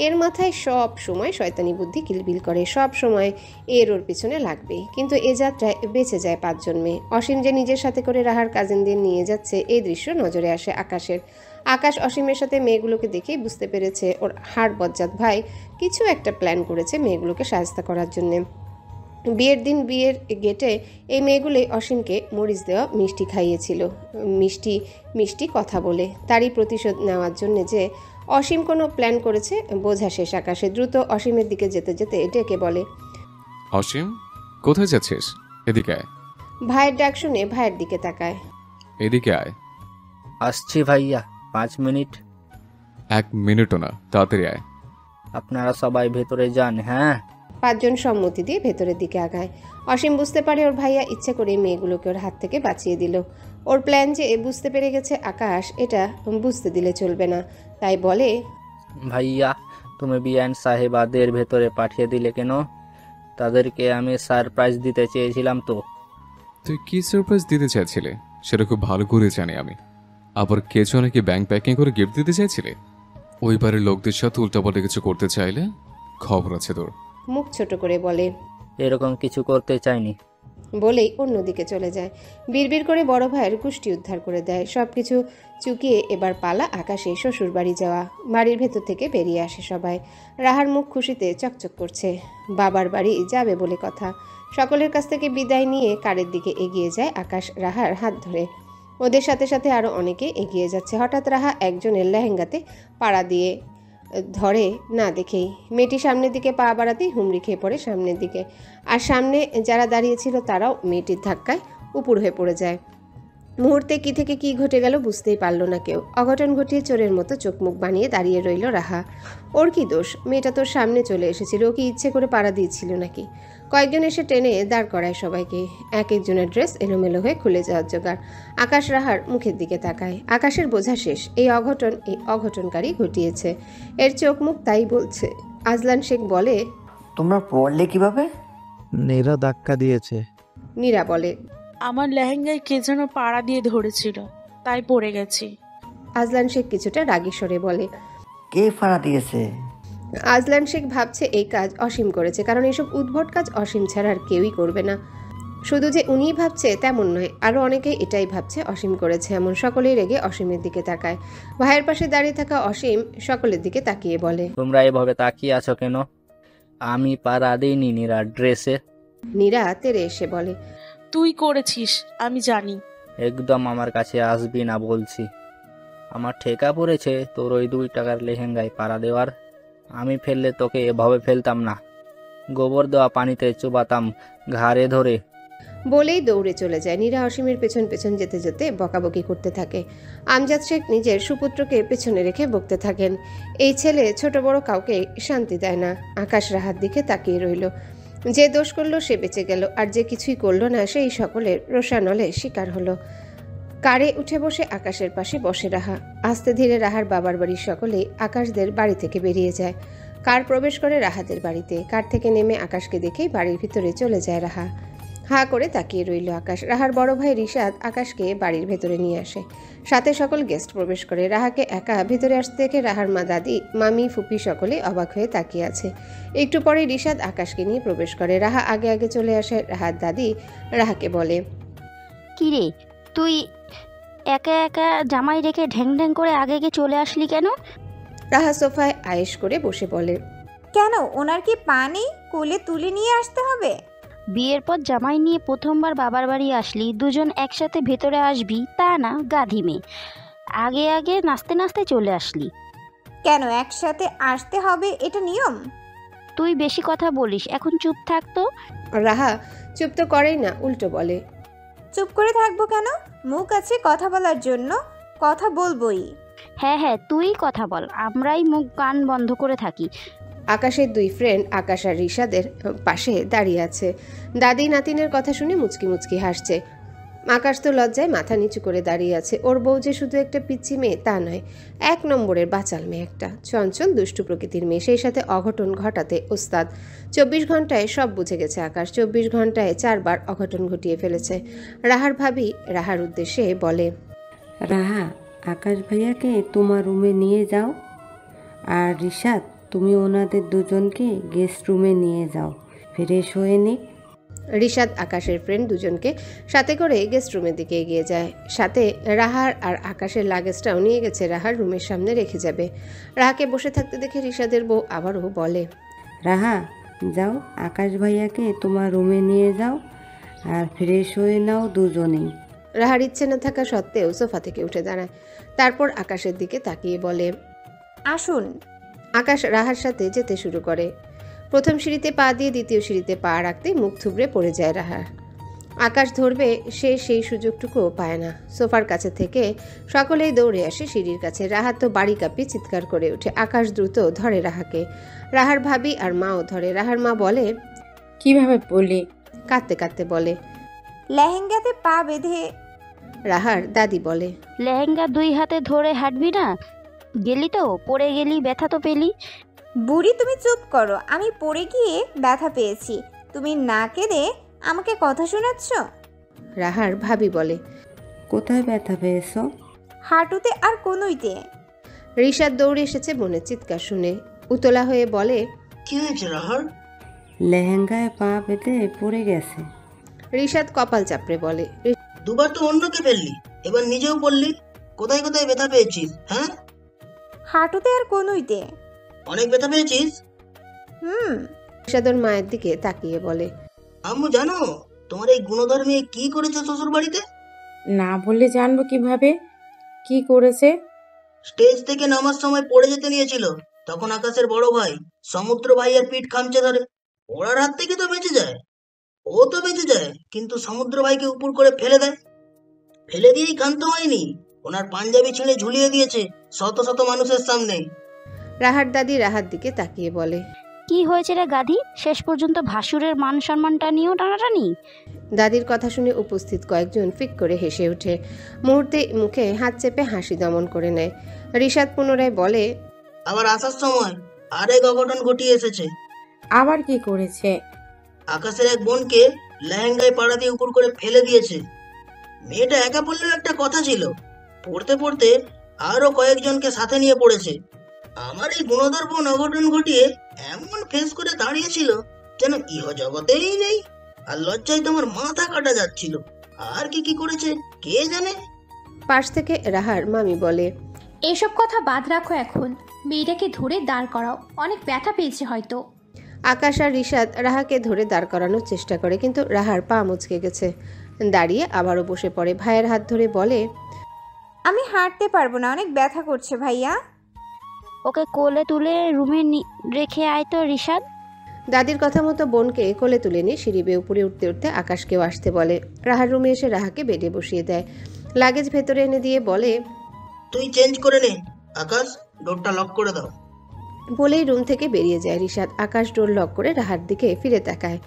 S1: এর মাথায় সব সময় শয়তানি বুদ্ধি কিলবিল করে, সব সময় ওর পিছনে লাগবে। কিন্তু এ যাত্রায় বেঁচে যায় 5 জন মেয়ে। অসীম যে নিজের সাথে করে রাহার কাজিনদের নিয়ে যাচ্ছে, এই দৃশ্য নজরে আসে আকাশের। আকাশ অসীমের সাথে মেয়েগুলোকে দেখেই বুঝতে পেরেছে ওর হাড় বজ্জাত ভাই কিছু একটা প্ল্যান করেছে মেয়েগুলোকে সাহায্য করার জন্যে। বিয়ের দিন বিয়ের গেটে এই মেয়েগুলোই অসীমকে মরিচ দেওয়া মিষ্টি খাইয়েছিল, মিষ্টি মিষ্টি কথা বলে। তারই প্রতিশোধ নেওয়ার জন্যে যে অসীম কোনো প্ল্যান করেছে বোঝা শেষ আকাশে। দ্রুত অসীমের দিকে যেতে যেতে ডেকে বলে,
S2: অসীম, কোথায় যাচ্ছিস? এদিকে আয়।
S1: ভাইয়ের ডাক শুনে ভাইয়ের দিকে তাকায়।
S2: এদিকে আয়।
S4: আসছি ভাইয়া, 5 মিনিট।
S2: 1 মিনিটও না, তাড়াতাড়ি আয়।
S4: আপনারা সবাই ভেতরে যান। হ্যাঁ।
S1: 5 জন সম্মতি দিয়ে ভেতরের দিকে আগায়। অসীম বুঝতে পারে ওর ভাইয়া ইচ্ছে করে মেয়েগুলোকে ওর হাত থেকে বাঁচিয়ে দিল। ওর প্ল্যান যে বুঝতে পেরে গেছে আকাশ, এটা বুঝতে দিলে চলবে না। তাই বলে,
S4: ভাইয়া, তুমি বিআইন সাহেবাদের ভেতরে পাঠিয়ে দিলে কেন? তাদেরকে আমি সারপ্রাইজ দিতে চেয়েছিলাম তো।
S2: তুই কি সারপ্রাইজ দিতে চাইছিলে সেটা খুব ভালো করে জানি আমি। আবার কেঁচো নাকি ব্যাংক প্যাকিং করে গিফট দিতে চাইছিলে? ওই বাড়ির লোকদের সাথে উল্টাপাল্টা কিছু করতে চাইলে খবর আছে তোর।
S1: মুখ ছোট করে বলে,
S4: এরকম কিছু করতে চাইনি।
S1: বলেই অন্যদিকে চলে যায়। বিড়বিড় করে বড় ভাইয়ের কুষ্টি উদ্ধার করে দেয়। সব কিছু চুকিয়ে এবার পালা আকাশে শ্বশুর বাড়ি যাওয়া। বাড়ির ভেতর থেকে বেরিয়ে আসে সবাই। রাহার মুখ খুশিতে চকচক করছে, বাবার বাড়ি যাবে বলে কথা। সকলের কাছ থেকে বিদায় নিয়ে কারের দিকে এগিয়ে যায় আকাশ রাহার হাত ধরে। ওদের সাথে সাথে আরও অনেকে এগিয়ে যাচ্ছে। হঠাৎ রাহা একজনের লেহেঙ্গাতে পাড়া দিয়ে ধরে না দেখেই মেয়েটি সামনের দিকে পা বাড়াতেই হুমড়ি খেয়ে পড়ে সামনের দিকে। আর সামনে যারা দাঁড়িয়েছিল তারাও মেয়েটির ধাক্কায় উপুড় হয়ে পড়ে যায়। মুহূর্তে কি থেকে কি ঘটে গেল বুঝতেই পারল না কেউ। অঘটন ঘটিয়ে চোরের মতো চোখ মুখ বানিয়ে দাঁড়িয়ে রইল রাহা। ওর কি দোষ? মেয়েটা তোর সামনে চলে এসেছিল, ও কি ইচ্ছে করে পাড়া দিয়েছিল নাকি? কয়েকজন এসে টেনে দাঁড় করায় সবাইকে। এক একজনের ড্রেস এলোমেলো হয়ে খুলে যাওয়ার জোগাড়। আকাশ রাহার মুখের দিকে তাকায়। আকাশের বোঝা শেষ। এই অঘটনকারী ঘটিয়েছে। এর চোখ মুখ তাই বলছে। আজলান শেখ বলে,
S11: তোমরা পড়লে কিভাবে?
S12: নীরা ধাক্কা দিয়েছে।
S1: নীরা বলে,
S8: আমার লেহেঙ্গায় কে যেন পাড়া দিয়ে ধরেছিল, তাই পড়ে গেছি।
S1: আজলান শেখ কিছুটা রাগী স্বরে বলে,
S11: কে ফাড়া দিয়েছে?
S1: আজলান শেখ ভাবছে এই কাজ অসীম করেছে, কারণ এসব উদ্ভট কাজ অসীম ছাড়া আর কেউই করবে না। শুধু যে উনিই ভাবছে তেমন নয়, আরও অনেকেই এটাই ভাবছে অসীম করেছে। এমন সকলেই রেগে অসীমের দিকে তাকায়। ভাইয়ের পাশে দাঁড়িয়ে থাকা অসীম সকলের দিকে তাকিয়ে বলে,
S4: তোমরা এভাবে তাকিয়ে আছো কেন? আমি পাড়া দিইনি নীরার ড্রেসে।
S1: নীরা তেরে এসে বলে,
S8: তুই করেছিস, আমি জানি।
S4: একদম আমার কাছে আসবি না বলছি। আমার ঠেকা পড়েছে তোর ওই 2 টাকার লেহেঙ্গায় পাড়া দেওয়ার। আমি ফেললে তোকে এভাবে ফেলতাম না, গোবর দেওয়া পানিতে চুবাতাম ঘাড়ে ধরে।
S1: বলেই দৌড়ে চলে যায়। নীরা অসীমের পেছন পেছন যেতে যেতে বকাবকি করতে থাকে। আমজাদ শেখ নিজের সুপুত্রকে পেছনে রেখে বকতে থাকেন, এই ছেলে ছোট বড় কাউকে শান্তি দেয় না। আকাশ রাহার দিকে তাকিয়ে রইল। যে দোষ করলো সে বেঁচে গেল, আর যে কিছুই করলো না সেই সকলের রোষানলে শিকার হলো। কারে উঠে বসে আকাশের পাশে বসে রাহা। আস্তে ধীরে রাহার বাবার বাড়ির সকলেই আকাশদের বাড়ি থেকে বেরিয়ে যায়। কার প্রবেশ করে রাহাদের বাড়িতে। কার থেকে নেমে আকাশকে দেখেই বাড়ির ভিতরে চলে যায় রাহা। হা করে তাকিয়ে রইল আকাশ। রাহার বড় ভাই রিশাদ আকাশকে বাড়ির ভেতরে নিয়ে আসে। সাথে সকল গেস্ট প্রবেশ করে। রাহাকে একা ভেতরে আসতে দেখে রাহার মা, দাদি, মামি, ফুপি সকলে অবাক হয়ে তাকিয়ে আছে। একটু পরে রিশাদ আকাশকে নিয়ে প্রবেশ করে। রাহা আগে আগে চলে আসে। রাহার দাদি রাহাকে বলে,
S13: কিরে তুই একা একা জামাই রেখে ঢ্যাং ঢ্যাং করে আগে আগে চলে আসলি কেন?
S1: রাহা সোফায় আয়েশ করে বসে বলে,
S3: কেন, ওনার কি পা নেই? কোলে তুলে নিয়ে আসতে হবে?
S13: বিয়ের পর জামাই নিয়ে প্রথমবার বাবার বাড়ি আসলি, দুজন একসাথে ভেতরে আসবি তা না, গাধি মেয়ে। আগে আগে নাচতে নাচতে চলে আসলি
S3: কেন? একসাথে আসতে হবে, এটা নিয়ম।
S13: তুই বেশি কথা বলিস, এখন চুপ থাক তো।
S1: রাহা চুপ তো করেই না, উল্টো বলে,
S3: চুপ করে থাকবো কেন? মুখ আছে কথা বলার জন্য, কথা বলবোই।
S13: হ্যাঁ হ্যাঁ, তুই কথা বল, আমরাই মুখ কান বন্ধ করে থাকি।
S1: আকাশের 2 ফ্রেন্ড আকাশ আর রিশাদের পাশে দাঁড়িয়ে আছে। দাদি নাতিনের কথা শুনে মুচকি মুচকি হাসছে। আকাশ তো লজ্জায় মাথা নিচু করে দাঁড়িয়ে আছে। ওর বউ যে শুধু একটা পিচ্ছি মেয়ে তা নয়, 1 নম্বরের বাচাল মেয়ে, একটা চঞ্চল দুষ্টু প্রকৃতির মেয়ে, সেই সাথে অঘটন ঘটাতে ওস্তাদ। 24 ঘন্টায় সব বুঝে গেছে আকাশ। 24 ঘন্টায় 4 বার অঘটন ঘটিয়ে ফেলেছে। রাহার ভাবি রাহার উদ্দেশ্যে বলে,
S14: রাহা, আকাশ ভাইয়াকে তোমার রুমে নিয়ে যাও, আর রিশাদ তুমি ওনাদের দুজনকে গেস্ট রুমে নিয়ে যাও, ফ্রেশ হয়ে নিক।
S1: রিশাদ আকাশের ফ্রেন্ড দুজনকে সাথে করে গেস্ট রুমের দিকে এগিয়ে যায়। সাথে রাহার আর আকাশের লাগেজটাও নিয়ে গেছে, রাহার রুমের সামনে রেখে যাবে। রাহাকে বসে থাকতে দেখে রিশাদের বউ আবারও বলে,
S14: রাহা যাও, আকাশ ভাইয়াকে তোমার রুমে নিয়ে যাও আর ফ্রেশ হয়ে নাও দুজনেই।
S1: রাহার ইচ্ছে না থাকা সত্ত্বেও সোফা থেকে উঠে দাঁড়ায়। তারপর আকাশের দিকে তাকিয়ে বলে,
S3: আসুন।
S1: আকাশ রাহার সাথে যেতে শুরু করে। প্রথম সিঁড়িতে পা দিয়ে দ্বিতীয় সিঁড়িতে পা রাখতে মুখ থুবড়ে পড়ে যায় রাহার। আকাশ ধরবে, সে সেই সুযোগটুকুও পায় না। সোফার কাছে থেকে সকলেই দৌড়ে আসে সিঁড়ির কাছে। রাহার তো বাড়ি কাঁপিয়ে চিৎকার করে ওঠে। আকাশ দ্রুত ধরে রাহাকে। রাহার ভাবি আর মাও ধরে। রাহার মা বলে,
S15: কিভাবে বলি?
S1: কাঁদতে কাঁদতে বলে,
S3: লেহেঙ্গাতে পা বেঁধে।
S1: রাহার দাদি বলে,
S13: লেহেঙ্গা 2 হাতে ধরে হাঁটবি না, গেলি তো পড়ে গেলি, ব্যথা তো পেলি।
S3: বুড়ি তুমি চুপ করো, আমি পড়ে গিয়ে ব্যথা পেয়েছি, তুমি না কেঁদে আমাকে কথা শোনাচ্ছ।
S1: রাহার ভাবি বলে,
S14: কোথায় ব্যথা পেয়েছো?
S3: হাঁটুতে আর কনুইতে।
S1: রিশাদ দৌড়ে এসেছে বোনের চিৎকার শুনে। উতলা হয়ে বলে,
S16: কি হয়েছে রাহার?
S14: লেহেঙ্গায় পা বেঁধে পড়ে গেছে।
S1: রিশাদ কপাল চাপড়ে বলে,
S16: 2 বার তো অন্যকে ফেললি, এবার নিজেও পড়লি। কোথায় কোথায় ব্যথা পেয়েছিস? হ্যাঁ,
S3: হাঁটুতে আর কনুইতে।
S16: অনেক ব্যথা পেয়েছিস?
S1: রিশাদর মায়ের দিকে তাকিয়ে বলে,
S16: আম্মু জানো তোমার এই গুণধর মেয়ে কি করেছে শ্বশুর বাড়িতে?
S15: না বললে জানবো কিভাবে? কি করেছে?
S16: স্টেজ থেকে নামার সময় পড়ে যেতে নিয়েছিল, তখন আকাশের বড় ভাই সমুদ্র ভাইয়ের পিঠ খামচে ধরে। ওড়ার হাত থেকে তো বেঁচে যায়, ও তো বেঁচে যায়, কিন্তু সমুদ্র ভাইকে উপর করে ফেলে দেয়। ফেলে দিয়েই ক্ষান্ত হয়নি, ওনার পাঞ্জাবি ছিঁড়ে ঝুলিয়ে দিয়েছে শত শত মানুষের সামনে।
S1: রাহার দাদি রাহার দিকে তাকিয়ে বলে,
S13: কি হয়েছে রে গাধি, শেষ পর্যন্ত ভাসুরের মান সম্মানটা নিয়েও টানাটানি?
S1: দাদির কথা শুনে উপস্থিত কয়েকজন ফিক করে হেসে ওঠে। মুহূর্তে মুখে হাত চেপে হাসি দমন করে নেয়। রিশাদ পুনরায় বলে,
S16: আবার আসার সময় আরেক অঘটন ঘটিয়ে এসেছে।
S15: আবার কি করেছে?
S16: আকাশের এক বোনকে লেহেঙ্গায় পাড়া দিয়ে উপর করে ফেলে দিয়েছে। মেয়েটা একা পড়লেও একটা কথা ছিল, পড়তে পড়তে আরো কয়েকজনকে সাথে নিয়ে পড়েছে। আমার এই গুণধর বোন অঘটন ঘটিয়ে এমন ফেস করে দাঁড়িয়েছিল যেন ইহ জগতেই নেই, আর লজ্জায় তোমার মাথা কাটা যাচ্ছিল। আর কি কি করেছে কে জানে।
S1: পাশ থেকে রাহার মামি বলে,
S17: এসব কথা বাদ রাখো, এখন মেয়েটাকে ধরে দাঁড় করাও, অনেক ব্যথা পেয়েছে হয়তো।
S1: আকাশ আর রিশাদ রাহাকে ধরে দাঁড় করানোর চেষ্টা করে, কিন্তু রাহার পা মুচকে গেছে। দাঁড়িয়ে আবারও বসে পড়ে, ভাইয়ের হাত ধরে বলে,
S3: আমি হাঁটতে পারবো না, অনেক ব্যথা করছে ভাইয়া।
S13: ওকে কোলে তুলে রুমে রেখে আয় তো রিশাদ।
S1: দাদির কথা মতো বোনকে কোলে তুলে নিয়ে সিঁড়ি বেয়ে উপরে উঠতে উঠতে আকাশকেও আসতে বলে। রাহার রুমে এসে রাহাকে বেডে বসিয়ে দেয়, লাগেজ ভেতরে এনে দিয়ে বলে,
S16: তুই চেঞ্জ করে নে, আকাশ ডোরটা লক করে দাও।
S1: বলেই রুম থেকে বেরিয়ে যায় রিশাদ। আকাশ ডোর লক করে রাহার দিকে ফিরে তাকায়।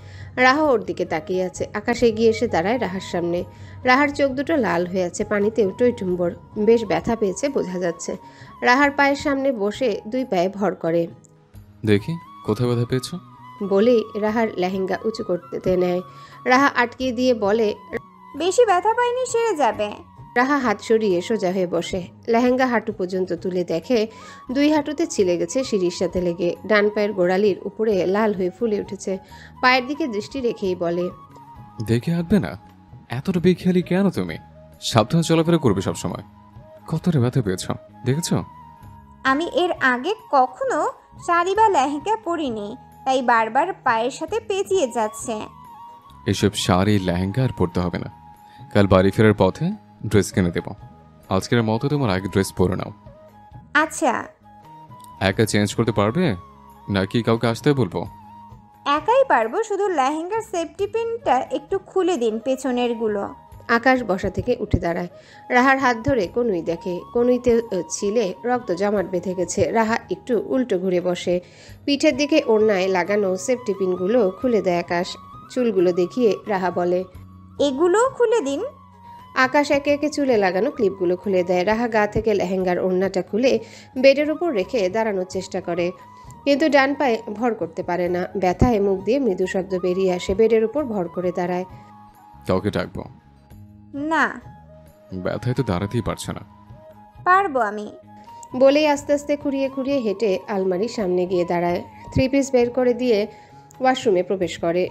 S1: রাহা ওর দিকে তাকিয়ে আছে। আকাশ এগিয়ে এসে দাঁড়ায় রাহার সামনে। রাহার চোখ দুটো লাল হয়ে আছে, পানিতেও টইটুম্বর, বেশ ব্যথা পেয়েছে বোঝা যাচ্ছে। রাহার পায়ের সামনে বসে দুই পায়ে ভর করে।
S2: দেখি কোথায় ব্যথা পেয়েছো?
S1: বলেই রাহার লেহেঙ্গা উঁচু করতে নেয়। রাহা আটকিয়ে দিয়ে বলে,
S3: বেশি ব্যথা পাইনি, সেরে যাবে।
S1: রাহা হাত সরিয়ে সোজা হয়ে বসে। লেহেঙ্গা হাঁটু পর্যন্ত তুলে দেখে দুই হাঁটুতে ছিলে গেছে সিঁড়ির সাথে লেগে। ডান পায়ের গোড়ালির উপরে লাল হয়ে ফুলে উঠেছে। পায়ের দিকে দৃষ্টি রেখেই বলে,
S2: দেখে হাঁটবে না? এতটা বেখেয়ালি কেন তুমি? সাবধানে চলাফেরা করবে সবসময়। কতটা ব্যথা পেয়েছ দেখেছো?
S3: আমি এর আগে কখনো শাড়ি বা লেহেঙ্গা পরিনি, তাই বারবার পায়ের সাথে পেঁচিয়ে যাচ্ছে।
S2: এসব শাড়ি লেহেঙ্গা আর পরতে হবে না। কাল বাড়ি ফেরার পথে ড্রেস কিনে দেবো। আজকের মতো তোমার আগে ড্রেস পরে নাও।
S3: আচ্ছা।
S2: একা চেঞ্জ করতে পারবে নাকি কাউকে আসতে বলবো?
S3: একাই পারবো, শুধু লেহেঙ্গার সেফটি পিনটা একটু খুলে দিন, পেছনের গুলো।
S1: আকাশ বসা থেকে উঠে দাঁড়ায়। রাহার হাত ধরে কনুই দেখে, কনুইতে ছিলে রক্ত জমাট বেঁধে গেছে। রাহা একটু উল্টো ঘুরে বসে। পিঠের দিকে ওড়নায় লাগানো সেফটি পিনগুলো খুলে দেয় আকাশ। চুলগুলো দেখিয়ে রাহা বলে,
S3: এগুলোও খুলে দিন।
S1: আকাশ একে একে চুলে লাগানো ক্লিপগুলো খুলে দেয়। রাহা গা থেকে লেহেঙ্গার ওড়নাটা খুলে বেডের উপর রেখে দাঁড়ানোর চেষ্টা করে, কিন্তু ডান পায়ে ভর করতে পারে না। ব্যথায় মুখ দিয়ে মৃদু শব্দ বেরিয়ে আসে। বেডের উপর ভর করে দাঁড়ায়।
S2: কাউকে ডাকবো?
S3: না।
S2: ব্যথায় তো দাঁড়াতেই পারছে না।
S3: পারবো আমি।
S1: বলেই আস্তে আস্তে খুঁড়িয়ে খুঁড়িয়ে হেঁটে আলমারির সামনে গিয়ে দাঁড়ায়। 3 পিস বের করে দিয়ে ওয়াশরুমে প্রবেশ করে।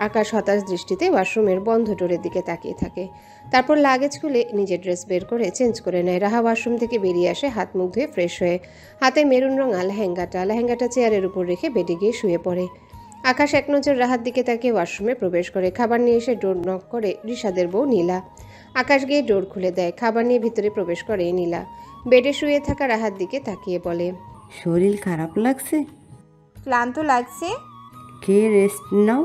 S1: আকাশ হতাশ দৃষ্টিতে ওয়াশরুমের বন্ধ ডোরের দিকে তাকিয়ে থাকে। তারপর লাগেজ খুলে নিজের ড্রেস বের করে চেঞ্জ করে নেয়। রাহা ওয়াশরুম থেকে বেরিয়ে আসে হাত মুখ ধুয়ে ফ্রেশ হয়ে। হাতে মেরুন রঙা লেহেঙ্গাটা চেয়ারের উপর রেখে বেডে গিয়ে শুয়ে পড়ে। আকাশ এক নজর রাহার দিকে তাকিয়ে ওয়াশরুমে প্রবেশ করে। খাবার নিয়ে এসে ডোর নক করে রিশাদের বউ নীলা। আকাশ গিয়ে ডোর খুলে দেয়। খাবার নিয়ে ভিতরে প্রবেশ করে নীলা। বেডে শুয়ে থাকা রাহার দিকে তাকিয়ে বলে,
S14: শরীর খারাপ লাগছে?
S3: ক্লান্ত লাগছে।
S14: কে রেস্ট নাও,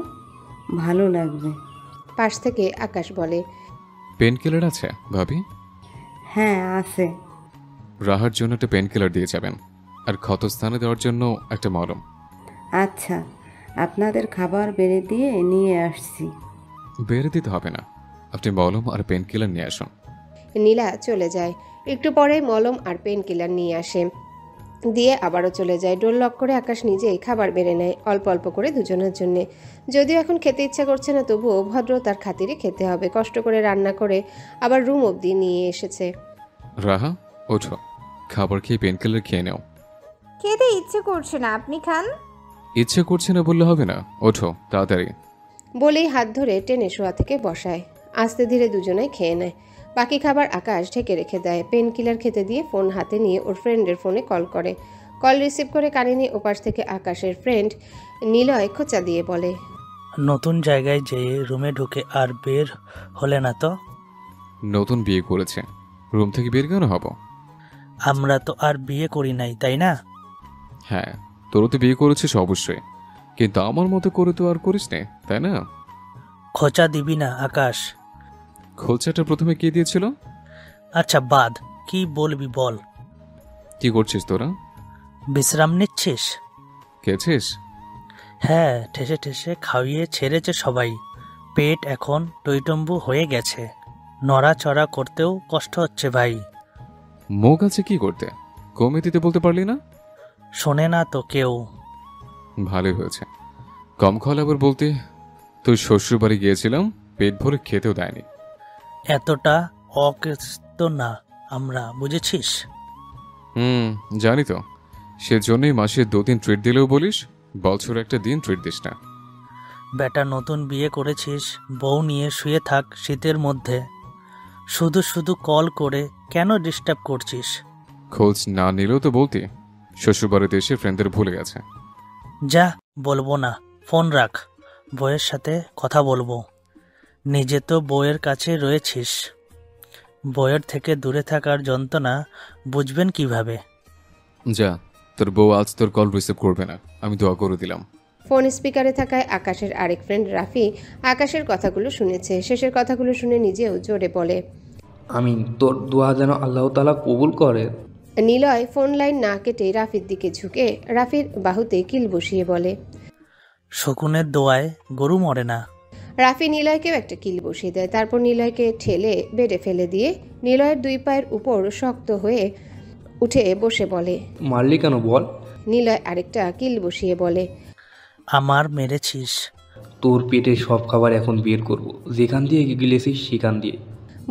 S14: ভালো লাগবে।
S1: পাশ থেকে আকাশ বলে,
S2: পেন কিলার আছে ভাবি?
S14: হ্যাঁ আছে।
S2: রাহার জন্য একটা পেন কিলার দিয়ে যাবেন, আর ক্ষতস্থানে দেওয়ার জন্য একটা মলম।
S14: আচ্ছা, আপনাদের খাবার বেড়ে দিয়ে নিয়ে আসছি।
S2: বেড়ে দিতে হবে না, আপনি মলম আর পেন কিলার নিয়ে আসুন।
S1: নীলা চলে যায়। একটু পরে মলম আর পেন কিলার নিয়ে আসে, দিয়ে আবারও চলে যায়। ডোর লক করে আকাশ নিজেই খাবার বেড়ে নেয়, অল্প অল্প করে দুজনের জন্যে। যদিও এখন খেতে ইচ্ছা করছে না, তবুও ভদ্রতার খাতিরে খেতে হবে। কষ্ট করে রান্না করে আবার রুম অবধি নিয়ে এসেছে।
S2: রাহা ওঠো, খাবার খেয়ে পেন কিলার খেয়ে নাও।
S3: খেতে ইচ্ছে করছে না, আপনি খান।
S2: ইচ্ছে করছে না বললে হবে না, ওঠো তাড়াতাড়ি।
S1: বলেই হাত ধরে টেনে শোয়া থেকে বসায়। আস্তে ধীরে দুজনেই খেয়ে নেয়। বাকি খাবার আকাশ ঢেকে রেখে দেয়। পেন কিলার খেতে দিয়ে ফোন হাতে নিয়ে ওর ফ্রেন্ডের ফোনে কল করে। কল রিসিভ করে কানে নিয়ে ওপাশ থেকে আকাশের ফ্রেন্ড নিলয় খোঁচা দিয়ে বলে,
S18: নতুন জায়গায় যেয়ে রুমে ঢুকে আর বের হলে না তো?
S2: নতুন বিয়ে করেছে, রুম থেকে বের কেন হব?
S18: আমরা তো আর বিয়ে করি নাই, তাই না?
S2: হ্যাঁ, তোরও তো বিয়ে করেছিস অবশ্যই, কিন্তু আমার মতো করে তো আর করিস নে, তাই না?
S18: খোঁচা দিবি না আকাশ।
S2: খোঁচাটা প্রথমে কে দিয়েছিল?
S18: আচ্ছা বাদ, কি বলবি বল।
S2: কি করছিস তোরা?
S18: বিশ্রাম নিচ্ছিস?
S2: খেয়েছিস?
S18: হ্যাঁ, ঠেসে ঠেসে খাইয়ে ছেড়েছে সবাই। পেট এখন টইটম্বু হয়ে গেছে, নড়াচড়া করতেও কষ্ট হচ্ছে ভাই।
S2: মুখ আছে কি করতে, কমে দিতে বলতে পারলি না?
S18: শোনে না তো কেউ।
S2: ভালোই হয়েছে, কম খাওয়ালে আবার বলতে তুই শ্বশুর বাড়ি গিয়েছিলাম, পেট ভরে খেতেও দেয়নি।
S18: এতটা অকেস্ত না আমরা, বুঝেছিস?
S2: জানি তো, সেজন্যই মাসে 2-3 ট্রিট দিলেও বলিস, বছর একটা দিন ট্রিট দিস না।
S18: বেটা নতুন বিয়ে করেছিস, বউ নিয়ে শুয়ে থাক শীতের মধ্যে, শুধু শুধু কল করে কেন ডিস্টার্ব করছিস?
S2: খোঁজ না নিলেও তো বলতি শ্বশুরবাড়িতে এসে ফ্রেন্ডদের ভুলে গেছে।
S18: যা, বলবো না, ফোন রাখ, বউয়ের সাথে কথা বলবো। নিজে তো বউয়ের কাছে রয়েছিস, বউয়ের থেকে দূরে থাকার যন্ত্রণা বুঝবেন কিভাবে?
S2: যা, তোর বউ আজ তোর কল রিসিভ করবে না, আমি দোয়া করে দিলাম।
S1: ফোন স্পিকারে থাকায় আকাশের আরেক ফ্রেন্ড রাফি আকাশের কথাগুলো শুনেছে। শেষের কথাগুলো শুনে নিজেও জোরে বলে,
S19: আমিন, তোর দোয়া যেন আল্লাহ তাআলা কবুল করে।
S1: নিলয় ফোন লাইন না কেটে রাফির দিকে ঝুঁকে রাফির বাহুতে কিল বসিয়ে বলে,
S18: শকুনের দোয়ায় গরু মরে না।
S1: রাফি নিলয়কেও একটা কিল বসিয়ে দেয়। তারপর নিলয়কে ঠেলে বেডে ফেলে দিয়ে নিলয়ের 2 পায়ের উপর শক্ত হয়ে উঠে বসে বলে,
S19: মারলি কেন বল?
S1: নিলয় আরেকটা কিল বসিয়ে বলে,
S18: আমার মেরেছিস?
S19: তোর পেটে সব খাবার এখন বের করব, যেখান দিয়ে গিলেছিস সেখান দিয়ে।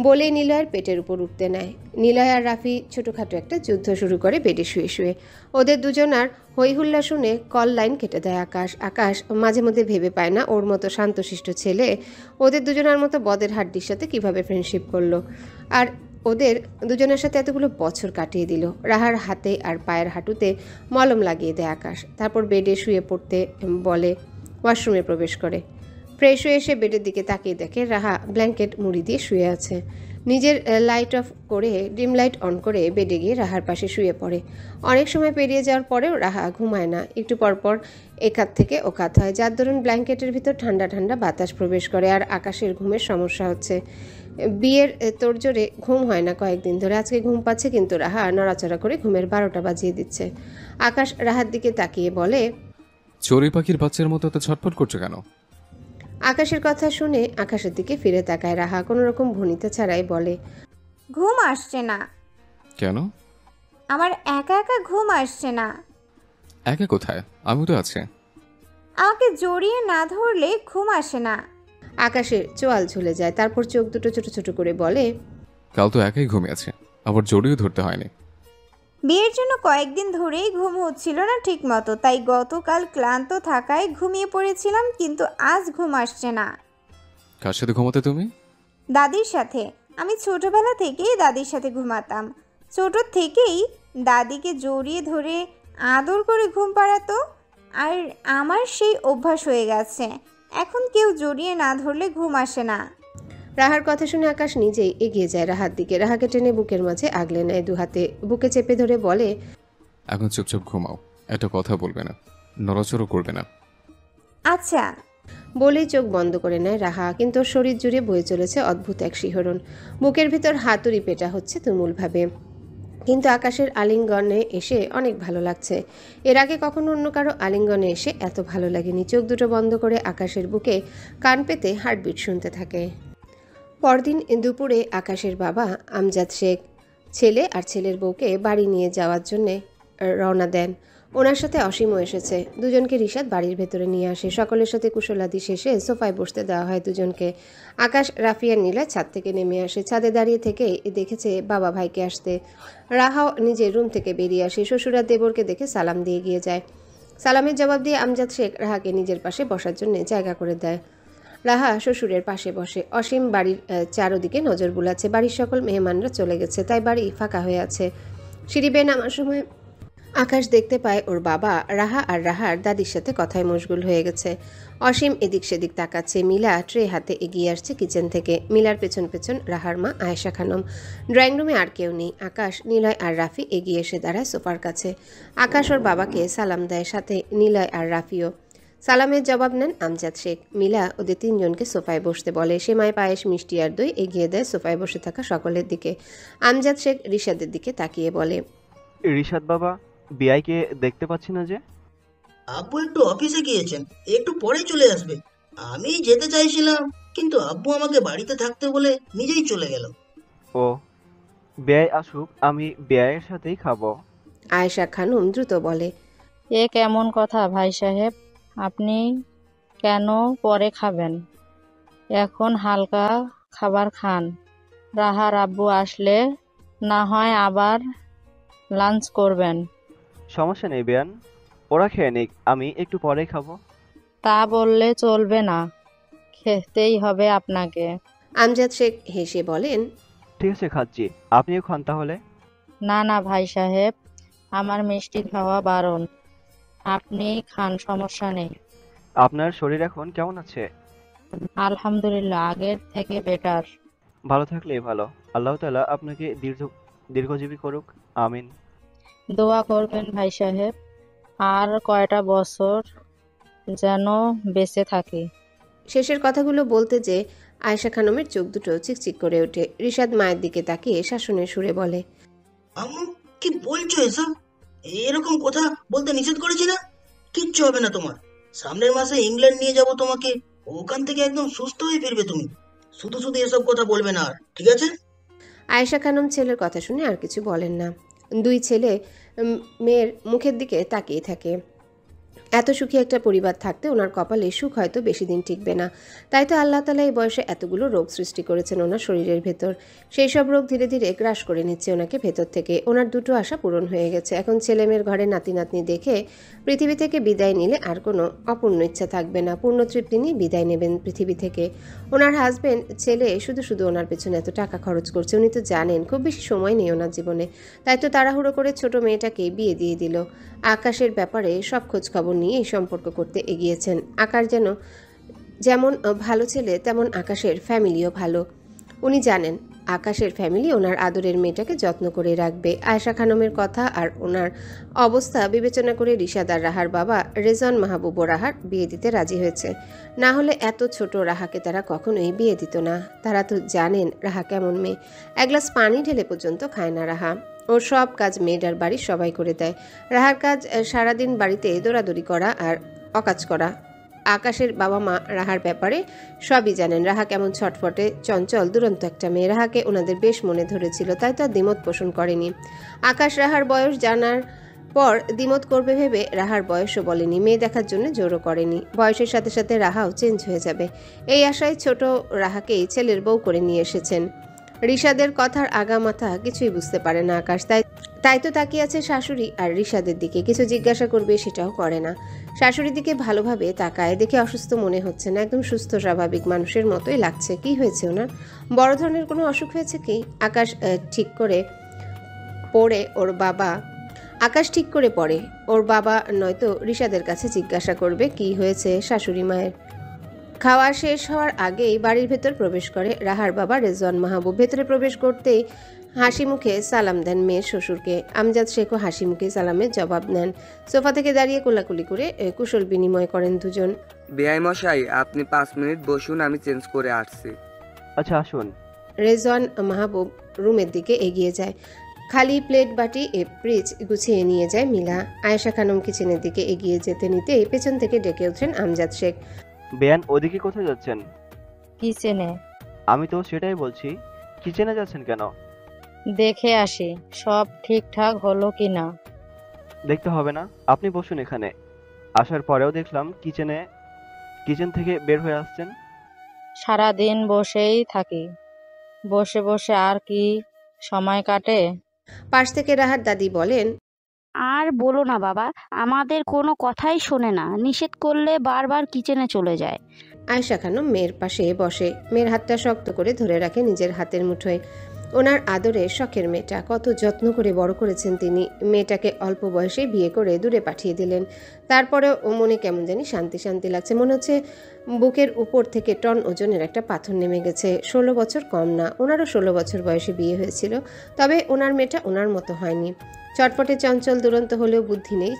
S1: বলে নিলয়ের পেটের উপর উঠতে নেয়। নিলয় আর রাফি ছোটোখাটো একটা যুদ্ধ শুরু করে বেডে শুয়ে শুয়ে। ওদের দুজনার হইহুল্লা শুনে কল লাইন কেটে দেয় আকাশ। আকাশ মাঝে মধ্যে ভেবে পায় না ওর মতো শান্তশিষ্ট ছেলে ওদের দুজনার মতো বদের হাড্ডির সাথে কিভাবে ফ্রেন্ডশিপ করলো, আর ওদের দুজনের সাথে এতগুলো বছর কাটিয়ে দিল। রাহার হাতে আর পায়ের হাঁটুতে মলম লাগিয়ে দেয় আকাশ। তারপর বেডে শুয়ে পড়তে বলে ওয়াশরুমে প্রবেশ করে। ফ্রেশ হয়ে এসে বেডের দিকে তাকিয়ে দেখে রাহা ব্ল্যাঙ্কেট মুড়ি দিয়ে শুয়ে আছে। নিজের লাইট অফ করে ডিম লাইট অন করে বেডে গিয়ে রাহার পাশে শুয়ে পড়ে। অনেক সময় পেরিয়ে যাওয়ার পরেও রাহা ঘুমায় না, একটু পরপর একাত থেকে ওকাত হয়, যার দরুন ব্ল্যাঙ্কেটের ভিতর ঠান্ডা ঠান্ডা বাতাস প্রবেশ করে। আর আকাশের ঘুমের সমস্যা হচ্ছে। বিয়ের তোড়জোড়ে ঘুম হয় না কয়েকদিন ধরে। আজকে ঘুম পাচ্ছে, কিন্তু রাহা নড়াচড়া করে ঘুমের 12টা বাজিয়ে দিচ্ছে। আকাশ রাহার দিকে তাকিয়ে বলে,
S2: চড়ুই পাখির বাচ্চার মতো এত ছটফট করছো কেন?
S1: আকাশের কথা শুনে আকাশের দিকে ফিরে তাকায় রাহা কোনো রকম ভনিতা ছাড়াই বলে,
S3: ঘুম আসছে না।
S2: কেন?
S3: আমার একা একা ঘুম আসছে না।
S2: একা কোথায়, আমি তো আছি।
S3: আমাকে জড়িয়ে না ধরলে ঘুম আসে না।
S1: আকাশের চোয়াল ঝুলে যায়। তারপর চোখ দুটো ছোট ছোট করে বলে,
S2: কাল তো একাই ঘুমিয়েছে, আবার জড়িয়েও ধরতে হয়নি।
S3: বিয়ের জন্য কয়েকদিন ধরেই ঘুম হচ্ছিল না ঠিক মতো, তাই গতকাল ক্লান্ত থাকায় ঘুমিয়ে পড়েছিলাম, কিন্তু আজ ঘুম আসছে না।
S2: কার সাথে ঘুমাতে তুমি?
S3: দাদির সাথে। আমি ছোটবেলা থেকেই দাদির সাথে ঘুমাতাম। ছোট থেকেই দাদিকে জড়িয়ে ধরে আদর করে ঘুম পাড়াতো, আর আমার সেই অভ্যাস হয়ে গেছে। এখন কেউ জড়িয়ে না ধরলে ঘুম আসে না।
S1: রাহার কথা শুনে আকাশ নিজেই এগিয়ে যায় রাহার দিকে। রাহাকে টেনে বুকের মাঝে আগলে নেয়, 2 হাতে বুকে চেপে ধরে বলে,
S2: এখন চুপচাপ ঘুমাও, একটা কথা বলবে না, নড়াচড়া করবে না।
S3: আচ্ছা।
S1: বলেই চোখ বন্ধ করে নেয় রাহা, কিন্তু ওর শরীর জুড়ে বয়ে চলেছে অদ্ভুত এক শিহরণ। বুকের ভিতর হাতুড়ি পেটা হচ্ছে তুমুলভাবে। কিন্তু আকাশের আলিঙ্গনে এসে অনেক ভালো লাগছে। এর আগে কখনো অন্য কারো আলিঙ্গনে এসে এত ভালো লাগেনি। চোখ দুটো বন্ধ করে আকাশের বুকে কান পেতে হার্টবিট শুনতে থাকে। পরদিন দুপুরে আকাশের বাবা আমজাদ শেখ ছেলে আর ছেলের বউকে বাড়ি নিয়ে যাওয়ার জন্যে রওনা দেন। ওনার সাথে অসীমও এসেছে। দুজনকে রিশাদ বাড়ির ভেতরে নিয়ে আসে। সকলের সাথে কুশলাদি শেষে সোফায় বসতে দেওয়া হয় দুজনকে। আকাশ, রাফি আর নীলা ছাদ থেকে নেমে আসে। ছাদে দাঁড়িয়ে থেকে দেখেছে বাবা ভাইকে আসতে। রাহাও নিজের রুম থেকে বেরিয়ে আসে। শ্বশুরা দেবরকে দেখে সালাম দিয়ে গিয়ে যায়। সালামের জবাব দিয়ে আমজাদ শেখ রাহাকে নিজের পাশে বসার জন্য জায়গা করে দেয়। রাহা শ্বশুরের পাশে বসে। অসীম বাড়ির চারদিকে নজর বুলাচ্ছে। বাড়ির সকল মেহমানরা চলে গেছে, তাই বাড়ি ফাঁকা হয়ে আছে। সিঁড়ি বেয়ে নামার সময় আকাশ দেখতে পায় ওর বাবা রাহা আর রাহার দাদির সাথে কথায় মশগুল হয়ে গেছে। অসীম এদিক সেদিক তাকাচ্ছে। মিলা ট্রে হাতে এগিয়ে আসছে কিচেন থেকে। মিলার পেছন পেছন রাহার মা আয়েশা খানম। ড্রয়িং রুমে আর কেউ নেই। আকাশ, নিলয় আর রাফি এগিয়ে এসে দাঁড়ায় সোফার কাছে। আকাশ ওর বাবাকে সালাম দেয়, সাথে নিলয় আর রাফিও। সালামের জবাব নেন আমজাদ শেখ। মিলা ওদের তিনজনকে সোফায় বসতে বলে। সেমাই, পায়েস, মিষ্টি আর দই এগিয়ে দেয় সোফায় বসে থাকা সকলের দিকে। আমজাদ শেখ রিশাদের দিকে তাকিয়ে বলে,
S20: রিশাদ বাবা, বিআইকে দেখতে পাচ্ছি না যে।
S16: আব্বু একটু অফিসে গিয়েছেন, একটু পরে চলে আসবে। আমি যেতে চাইছিলাম, কিন্তু আব্বু আমাকে বাড়িতে থাকতে বলে নিজেই চলে গেল।
S20: ও, বিআই আসুক, আমি বিআইয়ের সাথেই খাবো।
S1: আয়েশা খানম দ্রুত বলে,
S21: এ কেমন কথা ভাই সাহেব? আপনি কেন পরে খাবেন? এখন হালকা খাবার খান। রাহার আব্বু আসলে না হয় আবার লাঞ্চ করবেন।
S20: সমস্যা নেই বিয়ান, ওরা খেয়ে নিক, আমি একটু পরে খাবো।
S21: তা বললে চলবে না, খেতেই হবে আপনাকে।
S1: আমজাদ শেখ হেসে বলেন,
S20: ঠিক আছে খাচ্ছি, আপনিও খান তাহলে।
S21: না না ভাই সাহেব, আমার মিষ্টি খাওয়া বারণ। আপনি খান, সমস্যা নেই।
S20: আপনার শরীর এখন কেমন আছে?
S21: আলহামদুলিল্লাহ, আগের থেকে বেটার।
S20: ভালো থাকলেই ভালো। আল্লাহ তাআলা আপনাকে দীর্ঘজীবী করুক, আমিন।
S21: দোয়া করবেন ভাই সাহেব, আর কয়টা বছর যেন বেঁচে থাকি।
S1: শেষের কথাগুলো বলতে যে আয়েশা খানমের চোখ দুটো চিকচিক করে ওঠে। রিশাদ মায়ের দিকে তাকিয়ে শাসনের সুরে বলে,
S16: আম্মু কি বলছো এসব? এরকম কথা বলতে নিষেধ করেছি না? কিচ্ছু হবে না তোমার। সামনের মাসে ইংল্যান্ড নিয়ে যাব তোমাকে, ওখান থেকে একদম সুস্থ হয়ে ফিরবে তুমি। শুধু শুধু এসব কথা বলবে না আর, ঠিক আছে?
S1: আয়েশা খানম ছেলের কথা শুনে আর কিছু বলেন না। দুই ছেলে মেয়ের মুখের দিকে তাকিয়ে থাকে। এত সুখী একটা পরিবার থাকতে ওনার কপালে সুখ হয়তো বেশি দিন টিকবে না। তাই তো আল্লাহ তাআলা এই বয়সে এতগুলো রোগ সৃষ্টি করেছেন ওনার শরীরের ভেতর। সেই সব রোগ ধীরে ধীরে গ্রাস করে নিচ্ছে ওনাকে ভেতর থেকে। ওনার দুটো আশা পূরণ হয়ে গেছে। এখন ছেলেমেয়ের ঘরে নাতি নাতনি দেখে পৃথিবী থেকে বিদায় নিলে আর কোনো অপূর্ণ ইচ্ছা থাকবে না। পূর্ণ তৃপ্তি নিয়ে বিদায় নেবেন পৃথিবী থেকে। ওনার হাজবেন্ড ছেলে শুধু শুধু ওনার পেছনে এত টাকা খরচ করছে। উনি তো জানেন খুব বেশি সময় নেই ওনার জীবনে। তাই তো তাড়াহুড়ো করে ছোট মেয়েটাকে বিয়ে দিয়ে দিল। আকাশের ব্যাপারে সব খোঁজ খবর নিয়ে এই সম্পর্ক করতে এগিয়েছেন। আকাশ যেমন ভালো ছেলে, তেমন আকাশের ফ্যামিলিও ভালো। উনি জানেন আকাশের ফ্যামিলি ওনার আদরের মেয়েটাকে যত্ন করে রাখবে। আয়েশা খানমের কথা আর ওনার অবস্থা বিবেচনা করে রিশাদ আর রাহার বাবা রেজন মাহবুব ও রাহার বিয়ে দিতে রাজি হয়েছে। না হলে এত ছোট রাহাকে তারা কখনোই বিয়ে দিত না। তারা তো জানেন রাহা কেমন মেয়ে। এক গ্লাস পানি ঢেলে পর্যন্ত খায় না রাহা। ওর সব কাজ মেয়েটার বাড়ির সবাই করে দেয়। রাহার কাজ সারাদিন বাড়িতে দৌড়াদৌড়ি করা আর অকাজ করা। আকাশের বাবা মা রাহার ব্যাপারে সবই জানেন। রাহা কেমন ছটফটে, চঞ্চল, দুরন্ত একটা মেয়ে। রাহাকে ওনাদের বেশ মনে ধরেছিল, তাই তো আর দ্বিমত পোষণ করেনি। আকাশ রাহার বয়স জানার পর দ্বিমত করবে ভেবে রাহার বয়সও বলেনি, মেয়ে দেখার জন্য জোরও করেনি। বয়সের সাথে সাথে রাহাও চেঞ্জ হয়ে যাবে এই আশায় ছোট রাহাকেই ছেলের বউ করে নিয়ে এসেছেন। রিশাদের কথার আগা মাথা কিছুই বুঝতে পারে না আকাশ। তাই তো তাকিয়ে আছে শাশুড়ি আর রিশাদের দিকে। কিছু জিজ্ঞাসা করবে সেটাও করে না। শাশুড়ির দিকে ভালোভাবে তাকায়, দেখে অসুস্থ মনে হচ্ছে না, একদম সুস্থ স্বাভাবিক মানুষের মতোই লাগছে। কি হয়েছে ওনার? বড় ধরনের কোনো অসুখ হয়েছে কি? আকাশ ঠিক করে পড়ে ওর বাবা নয়তো রিশাদের কাছে জিজ্ঞাসা করবে কি হয়েছে শাশুড়ি মায়ের। খাওয়া শেষ হওয়ার আগেই বাড়ির ভেতর প্রবেশ করে রাহার বাবা রেজওয়ান মাহবুব। ভেতরে প্রবেশ করতেই হাসি মুখে সালাম দেন মেয়ের শ্বশুরকে। আমজাদ শেখও হাসি মুখে সালামের জবাব নেন। সোফা থেকে দাঁড়িয়ে কোলাকুলি করে কুশল বিনিময় করেন দুজন।
S22: বেআই মশাই, আপনি 5 মিনিট বসুন, আমি চেঞ্জ করে আসছি।
S20: আচ্ছা আসুন।
S1: রেজওয়ান মাহবুব রুমের দিকে এগিয়ে যায়। খালি প্লেট বাটি ফ্রিজ গুছিয়ে নিয়ে যায় মিলা। আয়েশা খানম কিচেনের দিকে এগিয়ে যেতে নিতে পেছন থেকে ডেকে ওঠেন আমজাদ শেখ।
S20: বেয়ান, ওদিকে কোথায় যাচ্ছেন?
S21: কিচেনে।
S20: আমি তো সেটাই বলছি, কিচেনে যাচ্ছেন কেন?
S21: দেখে আসি সব ঠিকঠাক হলো কিনা।
S20: দেখতে হবে না, আপনি বসুন এখানে। আসার পরেও দেখলাম কিচেন থেকে বের হয়ে আসছেন।
S21: সারাদিন বসেই থাকি, বসে বসে আর কি সময় কাটে।
S1: পাশ থেকে রাহার দাদি বলেন,
S13: আর বলো না বাবা, আমাদের কোনো কথাই শোনে না, নিষেধ করলে বারবার কিচেনে চলে যায়।
S1: আয়েশা খানম মেয়ের পাশে বসে, মেয়ের হাতটা শক্ত করে ধরে রাখে নিজের হাতের মুঠোয়। ওনার আদরে শখের মেয়েটা, কত যত্ন করে বড় করেছেন তিনি। মেয়েটাকে অল্প বয়সে বিয়ে করে দূরে পাঠিয়ে দিলেন। তারপরেও ও মনে কেমন জানি শান্তি শান্তি লাগছে। মনে হচ্ছে বুকের উপর থেকে টন ওজনের একটা পাথর নেমে গেছে। 16 বছর কম না, ওনারও 16 বছর বয়সে বিয়ে হয়েছিল। তবে ওনার মেয়েটা ওনার মতো হয়নি। চটপটে চঞ্চল দুরন্ত হলেও বুদ্ধি নেই,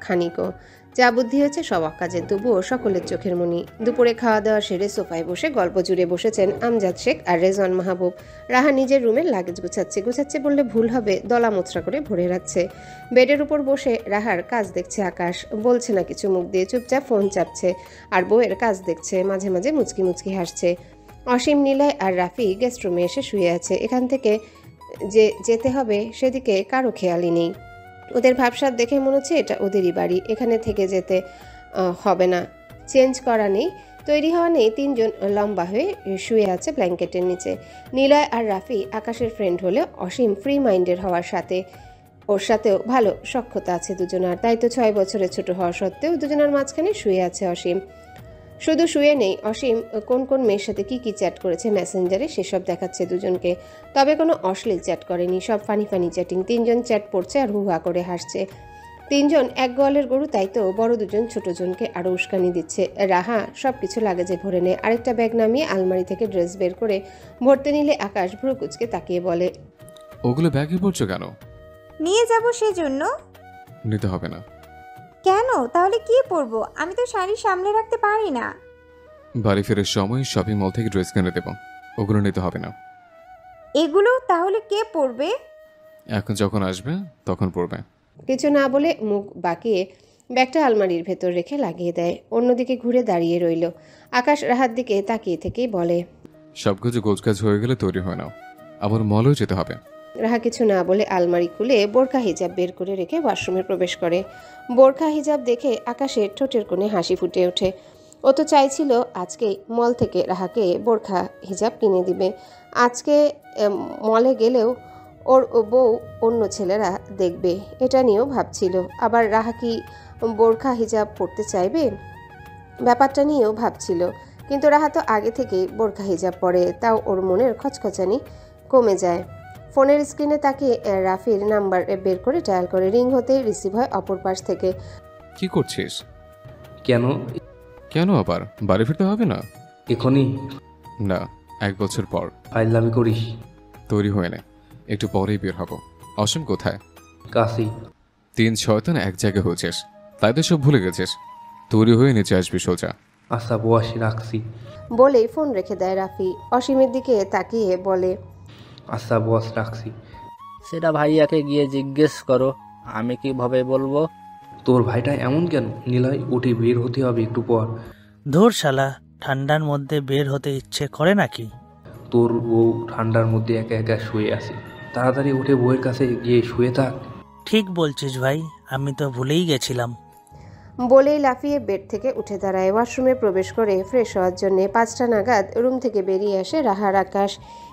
S1: খানিকও। যা বুদ্ধি হয়েছে সব কাজে, তবুও সকলের চোখের মণি। দুপুরে খাওয়া দাওয়া সেরে সোফায় বসে গল্প জুড়ে বসেছেন আমজাদ শেখ আর রেজন মাহবুব। রাহা নিজের রুমের লাগেজ গুছাচ্ছে বললে ভুল হবে, দলা মোচড়া করে ভরে রাখছে। বেডের উপর বসে রাহার কাজ দেখছে আকাশ, বলছে না কিছু মুখ দিয়ে, চুপচাপ ফোন চাপছে আর বউয়ের কাজ দেখছে। মাঝে মাঝে মুচকি মুচকি হাসছে। অসীম, নিলয় আর রাফি গেস্ট রুমে এসে শুয়ে আছে। এখান থেকে যে যেতে হবে সেদিকে কারো খেয়ালই নেই। ওদের ভাবসাব দেখে মনে হচ্ছে এটা ওদেরই বাড়ি, এখানে থেকে যেতে হবে না। চেঞ্জ করা নেই, তৈরি হওয়া নেই। তিনজন লম্বা হয়ে শুয়ে আছে ব্ল্যাঙ্কেটের নিচে। নিলয় আর রাফি আকাশের ফ্রেন্ড হলে অসীম ফ্রি মাইন্ডের হওয়ার সাথে ওর সাথেও ভালো সখ্যতা আছে দুজনার। তাই তো 6 বছরের ছোট হওয়া সত্ত্বেও দুজনের মাঝখানে শুয়ে আছে অসীম। শুধু শুয়ে নেই, অসীম কোন কোন মেয়ের সাথে কি চ্যাট করেছে মেসেঞ্জারে সেসব দেখাচ্ছে দুজনকে। তবে কোনো অশ্লীল চ্যাট করেনি, সব ফানি চ্যাটিং। তিনজন চ্যাট পড়ছে আর হুহা করে হাসছে। তিনজন এক গোয়ালের গরু, তাই তো বড় দুজন ছোটজনকে আরও উস্কানি দিচ্ছে। রাহা সব কিছু লাগেজে ভরে নেয়। আরেকটা ব্যাগ নামিয়ে আলমারি থেকে ড্রেস বের করে ভরতে নিলে আকাশ ভ্রু কুচকে তাকিয়ে বলে,
S2: ওগুলো ব্যাগে পড়ছো কেন?
S3: নিয়ে যাব সেজন্য।
S2: নিতে হবে না।
S3: কেন? তাহলে কি পরবো? আমি তো শাড়ি সামলে রাখতে পারি না।
S2: বাড়ি ফেরার সময় শপিং মল থেকে ড্রেস কিনে দেবো, ওগুলো নিতে হবে না।
S3: এগুলো তাহলে কে পরবে?
S2: এখন যখন আসবে তখন পরবে।
S1: কিছু না বলে মুখ বাঁকিয়ে ব্যাগটা আলমারির ভেতর রেখে লাগিয়ে দেয়। অন্যদিকে ঘুরে দাঁড়িয়ে রইল। আকাশ রাহার দিকে তাকিয়ে থেকেই বলে,
S2: সবকিছু গোছগাছ হয়ে গেলে তৈরি হয় নাও, আবার মলেও যেতে হবে।
S1: রাহা কিছু না বলে আলমারি খুলে বোরখা হিজাব বের করে রেখে ওয়াশরুমে প্রবেশ করে। বোরখা হিজাব দেখে আকাশের ঠোঁটের কোণে হাসি ফুটে ওঠে। ও তো চাইছিল আজকেই মল থেকে রাহাকে বোরখা হিজাব কিনে দিবে। আজকে মলে গেলেও ওর বউ অন্য ছেলেরা দেখবে, এটা নিয়েও ভাবছিল। আবার রাহা কি বোরখা হিজাব পরতে চাইবে, ব্যাপারটা নিয়েও ভাবছিল। কিন্তু রাহা তো আগে থেকেই বোরখা হিজাব পরে, তাও ওর মনের খচখচানি কমে যায়। ফোনের স্ক্রিনে তাকিয়ে রাফির নাম্বার বের করে ডায়াল করে। রিং হতেই রিসিভ হয় অপর পাশ থেকে।
S2: কি করছিস?
S19: কেন
S2: আবার বাড়ি ফিরতে হবে না
S19: এখনই?
S2: না, 1 বছর পর।
S19: ফাইজলামি করিস?
S2: তৈরি হয়ে নে, একটু পরেই বের হব। অসীম কোথায়?
S19: কাছেই।
S2: 3 শয়তান এক জায়গায় হয়েছিস, তাই তো সব ভুলে গেছিস। তৈরি হয়ে নিচে আসবি সোজা।
S19: আচ্ছা বস, রাখছি।
S1: বলেই ফোন রেখে দেয় রাফি। অসীমের দিকে তাকিয়ে বলে,
S19: আচ্ছা বস, রাখছি।
S4: সেটা ভাইয়াকে গিয়ে জিজ্ঞেস করো, আমি কিভাবে বলবো?
S19: তোর ভাইটা এমন কেন? নিলয়, উঠে বের হতে হবে একটু পর।
S18: ধুর শালা, ঠান্ডার মধ্যে বের হতে ইচ্ছে করে নাকি?
S19: তোর বউ ঠান্ডার মধ্যে একা একা শুয়ে আছে, তাড়াতাড়ি উঠে বউয়ের কাছে গিয়ে শুয়ে থাক।
S18: ঠিক বলছিস ভাই, আমি তো ভুলেই গেছিলাম।
S1: বলেই লাফিয়ে বেড থেকে উঠে দাঁড়ায়। ওয়াশরুমে প্রবেশ করে ফ্রেশ হওয়ার জন্য 5টা নাগাদ রুম থেকে বেরিয়ে আসে রাহার আকাশ।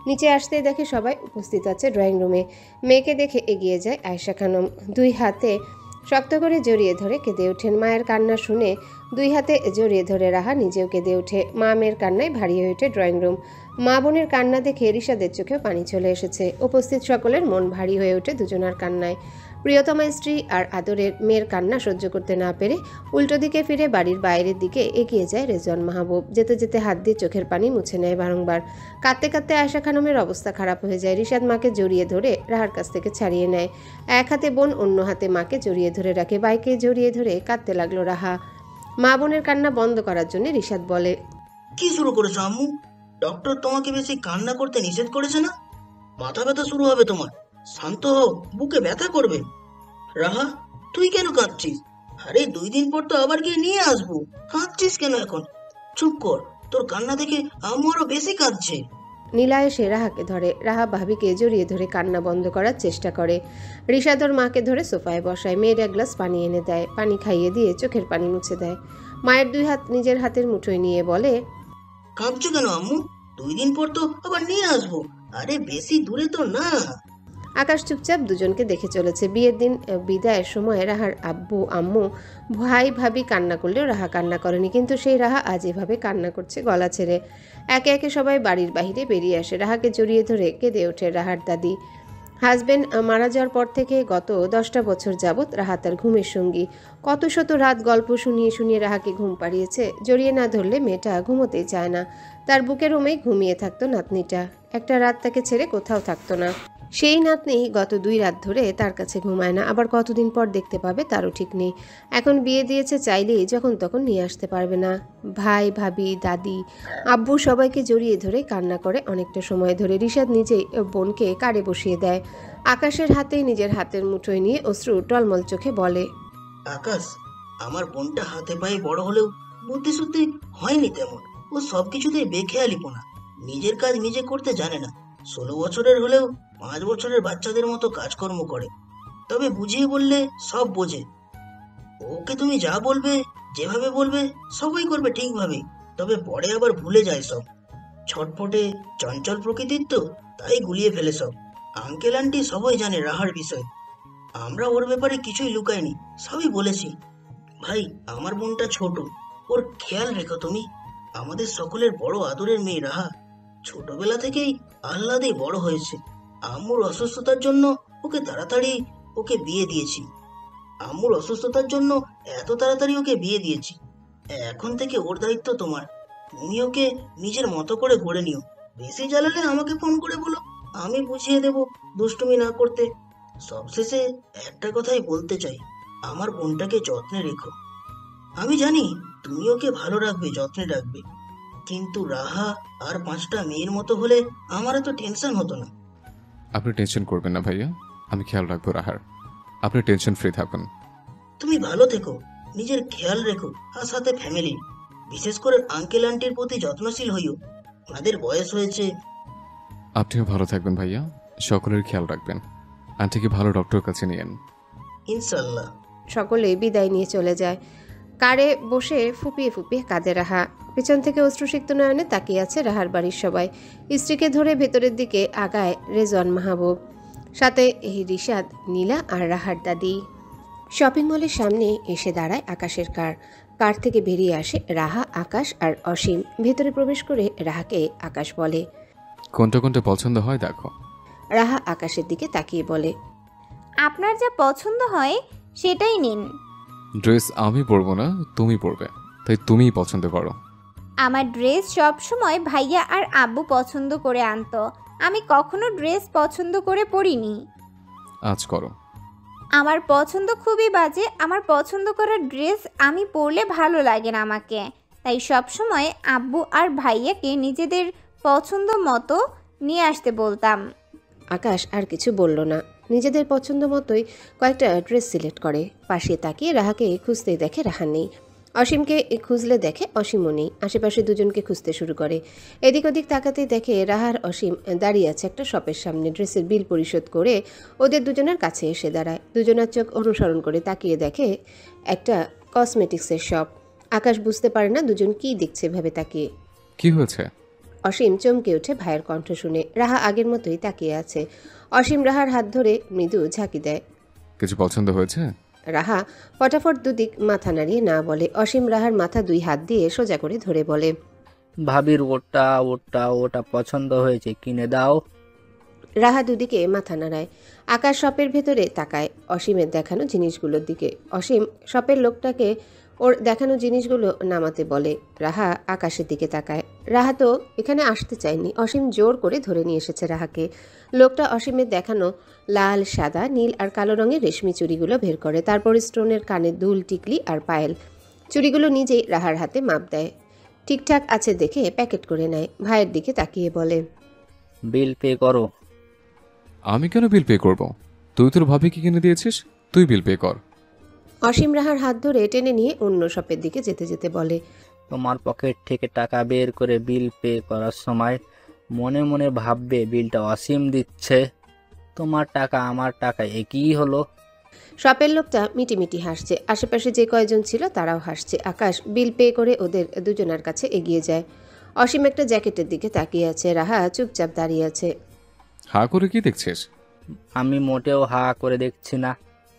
S1: নিচে আসতেই দেখে সবাই উপস্থিত আছে ড্রয়িং রুমে। মেয়েকে দেখে এগিয়ে যায় আয়েশা খানম। 2 হাতে শক্ত করে জড়িয়ে ধরে কেঁদে ওঠেন। মায়ের কান্না শুনে 2 হাতে জড়িয়ে ধরে রাহা নিজেও কেঁদে ওঠে। মা মেয়ের কান্নায় ভারী হয়ে ওঠে ড্রয়িং রুম। মা বোনের কান্না দেখে রিশাদের চোখেও পানি চলে এসেছে। উপস্থিত সকলের মন ভারী হয়ে ওঠে দুজনার কান্নায়। প্রিয়তমা স্ত্রী আর আদরের মেয়ের কান্না সহ্য করতে না পেরে উল্টো দিকে ফিরে বাড়ির বাইরের দিকে এগিয়ে যায় রেজন মাহবুব। যেতে যেতে হাত দিয়ে চোখের পানি মুছে নেয় বারংবার। কাঁদতে কাঁদতে আয়েশা খানমের অবস্থা খারাপ হয়ে যায়। রিশাদ মাকে জড়িয়ে ধরে রাহার কাছ থেকে ছাড়িয়ে নেয়। এক হাতে বোন, অন্য হাতে মাকে জড়িয়ে ধরে রাখে। বাইকে জড়িয়ে ধরে কাঁদতে লাগলো রাহা। মা বোনের কান্না বন্ধ করার জন্য রিশাদ বলে,
S16: কি শুরু করেছো আম্মু? ডক্টর তোমাকে বেশি কান্না করতে নিষেধ করেছে না? মাথা ব্যথা শুরু হবে তোমার। শান্ত হও, বুকে ব্যথা করবে। রাহা, তুই কেন কাঁদছিস? আরে 2 দিন পর তো আবার গিয়ে নিয়ে আসবো, কাঁদছিস কেন এখন? চুপ কর, তোর কান্না দেখে আম্মু আরো বেশি কাঁদছে।
S1: নীলা এসে রাহাকে ধরে। রাহা ভাবিকে জড়িয়ে ধরে কান্না বন্ধ করার চেষ্টা করে। রিশাদর মাকে ধরে সোফায় বসায়। মেয়ের 1 গ্লাস পানি এনে দেয়। পানি খাইয়ে দিয়ে চোখের পানি মুছে দেয়। মায়ের 2 হাত নিজের হাতের মুঠোয় নিয়ে বলে,
S16: কাঁদছো কেন আম্মু? 2 দিন পর তো আবার নিয়ে আসবো। আরে বেশি দূরে তো না।
S1: আকাশ চুপচাপ দুজনকে দেখে চলেছে। বিয়ের দিন বিদায়ের সময় রাহার আব্বু আম্মু ভাই ভাবি কান্না করলেও রাহা কান্না করেনি। কিন্তু সেই রাহা আজ এভাবে কান্না করছে গলা ছেড়ে। একে একে সবাই বাড়ির বাহিরে বেরিয়ে আসে। রাহাকে জড়িয়ে ধরে কেঁদে ওঠে রাহার দাদি। হাজবেন্ড মারা যাওয়ার পর থেকে গত 10টা বছর যাবৎ রাহা তার ঘুমের সঙ্গী। কত শত রাত গল্প শুনিয়ে শুনিয়ে রাহাকে ঘুম পাড়িয়েছে। জড়িয়ে না ধরলে মেয়েটা ঘুমোতেই চায় না। তার বুকের রুমেই ঘুমিয়ে থাকতো নাতনিটা। একটা রাত তাকে ছেড়ে কোথাও থাকতো না। সেই নাতনি গত 2 রাত ধরে তার কাছে ঘুমায় না, আবার কতদিন পর দেখতে পাবে তারও ঠিক নেই। এখন বিয়ে দিয়েছে, চাইলেই যখন তখন নিয়ে আসতে পারবে না। ভাই, ভাবি, দাদি, আব্বু সবাইকে জড়িয়ে ধরে কান্না করে অনেকটা সময় ধরে। রিশাদ নিজেই বোনকে কারে বসিয়ে দেয়। আকাশের হাতেই নিজের হাতের মুঠোয় নিয়ে অশ্রু টলমল চোখে বলে,
S16: আকাশ, আমার বোনটা হাতে পায়ে বড় হলেও বুদ্ধি শুদ্ধি হয়নি তেমন। ও সবকিছুতেই বেখেয়ালিপনা, নিজের কাজ নিজে করতে জানে না। 16 বছরের হলেও 5 বছরের বাচ্চাদের মতো কাজকর্ম করে। তবে বুঝিয়ে বললে সব বোঝে। ওকে তুমি যা বলবে, যেভাবে বলবে সবই করবে ঠিকভাবে। তবে পরে আবার ভুলে যায় সব। ছটফটে চঞ্চল প্রকৃতির তো, তাই গুলিয়ে ফেলে সব। আঙ্কেল আন্টি সবাই জানে রাহার বিষয়। আমরা ওর ব্যাপারে কিছুই লুকাইনি, সবই বলেছি। ভাই, আমার বোনটা ছোট, ওর খেয়াল রেখো তুমি। আমাদের সকলের বড় আদরের মেয়ে রাহা ছোটবেলা থেকেই আহ্লাদে বড় হয়েছে। আম্মুর অসুস্থতার জন্য ওকে বিয়ে দিয়েছি। এত তাড়াতাড়ি ওকে বিয়ে দিয়েছি। এখন থেকে ওর দায়িত্ব তোমার। তুমি ওকে নিজের মতো করে গড়ে নিও। বেশি জ্বালালে আমাকে ফোন করে বলো, আমি বুঝিয়ে দেব দুষ্টুমি না করতে। সবশেষে একটা কথাই বলতে চাই, আমার বোনটাকে যত্নে রেখো। আমি জানি তুমি ওকে ভালো রাখবে, যত্নে রাখবে, কিন্তু রাহা আর 5টা মেয়ের মতো হলে আমার এত টেনশন হতো না।
S2: আপনি টেনশন করবেন না ভাইয়া, আমি খেয়াল রাখবো রাহার। আপনি টেনশন ফ্রি থাকুন।
S16: তুমি ভালো থেকো, নিজের খেয়াল রেখো, আর সাথে ফ্যামিলি, বিশেষ করে আঙ্কেল আন্টির প্রতি যত্নশীল হইও। ওনাদের বয়স হয়েছে।
S2: আপনিও ভালো থাকবেন ভাইয়া, সকলের খেয়াল রাখবেন। আন্টিকে ভালো ডক্টর কাছে নিয়েন।
S16: ইনশাল্লাহ।
S1: সকলে বিদায় নিয়ে চলে যায়। কারে বসে ফুপিয়ে ফুপিয়ে কাঁদে রাহা। পিছন থেকে অশ্রুসিক্ত নয়নে তাকিয়ে আছে রাহার বাড়ির সবাই। স্ত্রীকে ধরে ভেতরের দিকে আগায় রেজওয়ান মাহবুব, সাথে রিশাদ, নীলা আর রাহার দাদি। শপিং মলের সামনে এসে দাঁড়ায় আকাশের কার থেকে বেরিয়ে আসে রাহা, আকাশ আর অসীম। ভেতরে প্রবেশ করে রাহাকে আকাশ বলে,
S2: কোনটা কোনটা পছন্দ হয় দেখো।
S1: রাহা আকাশের দিকে তাকিয়ে বলে,
S3: আপনার যা পছন্দ হয় সেটাই নিন।
S2: ড্রেস আমি পরবো না, তুমি পরবে, তাই তুমিই পছন্দ করো।
S3: আমার ড্রেস সবসময় ভাইয়া আর আব্বু পছন্দ করে আনতো, আমি কখনো ড্রেস পছন্দ করে পরিনি।
S2: আজ করো।
S3: আমার পছন্দ খুবই বাজে। আমার পছন্দ করা ড্রেস আমি পরলে ভালো লাগে না আমাকে, তাই সবসময় আব্বু আর ভাইয়াকে নিজেদের পছন্দ মতো নিয়ে আসতে বলতাম।
S1: আকাশ আর কিছু বলল না, নিজেদের পছন্দ মতোই কয়েকটা ড্রেস সিলেক্ট করে। পাশে তাকিয়ে রাহাকে খুঁজতেই দেখে রাহা নেই। অসীমকে খুঁজলে দেখে অসীমও নেই। আশেপাশে দুজনকে খুঁজতে শুরু করে। এদিক ওদিক তাকাতেই দেখে রাহার অসীম দাঁড়িয়ে আছে একটা শপের সামনে। ড্রেসের বিল পরিশোধ করে ওদের দুজনের কাছে এসে দাঁড়ায়। দুজনের চোখ অনুসরণ করে তাকিয়ে দেখে একটা কসমেটিক্সের শপ। আকাশ বুঝতে পারে না দুজন কি দেখছে ভেবে তাকিয়ে।
S2: কি হয়েছে?
S1: অসীম চমকে ওঠে ভাইয়ের কণ্ঠ শুনে। রাহা আগের মতোই তাকিয়ে আছে। অসীম রাহার হাত ধরে মৃদু ঝাঁকি দেয়।
S2: কিছু পছন্দ হয়েছে?
S1: রাহা ফটাফট দুদিক মাথা নাড়িয়ে না বলে। অসীম রাহার মাথা 2 হাত দিয়ে সোজা করে ধরে বলে,
S4: ভাবির ওটা পছন্দ হয়েছে, কিনে দাও।
S1: রাহা দুদিকে মাথা নাড়ায়। আকাশ শপের ভেতরে তাকায় অসীমের দেখানো জিনিসগুলোর দিকে। অসীম শপের লোকটাকে ওর দেখানো জিনিসগুলো নামাতে বলে। রাহা আকাশের দিকে তাকায়। রাহা তো এখানে আসতে চায়নি, অসীম জোর করে ধরে নিয়ে এসেছে রাহাকে। লোকটা অসীমের দেখানো লাল, সাদা, নীল আর কালো রঙের রেশমি চুড়িগুলো বের করে। তারপর স্টোনের কানের দুল, টিকলি আর পায়েল। চুড়িগুলো নিজেই রাহার হাতে মাপ দেয়। ঠিকঠাক আছে দেখে প্যাকেট করে নেয়। ভাইয়ের দিকে তাকিয়ে বলে,
S4: বিল পে করো।
S2: আমি কেন বিল পে করব? তুই তোর ভাবিকে কিনে দিয়েছিস, তুই বিল পে কর।
S1: অসীম রাহার হাত ধরে টেনে নিয়ে অন্য শপের দিকে যেতে যেতে বলে,
S4: তোমার পকেট থেকে টাকা বের করে বিল পে করার সময় মনে মনে ভাববে বিলটা অসীম দিচ্ছে। তোমার টাকা আমার টাকা একই হলো।
S1: শপের লোকটা মিটিমিটি হাসছে। আশেপাশে যে কয়জন ছিল তারাও হাসছে। আকাশ বিল পে করে ওদের দুজনের কাছে এগিয়ে যায়। অসীম একটা জ্যাকেটের দিকে তাকিয়ে আছে। রাহা চুপচাপ দাঁড়িয়ে আছে।
S2: হা করে কি দেখছিস?
S4: আমি মোটেও হা করে দেখছি না।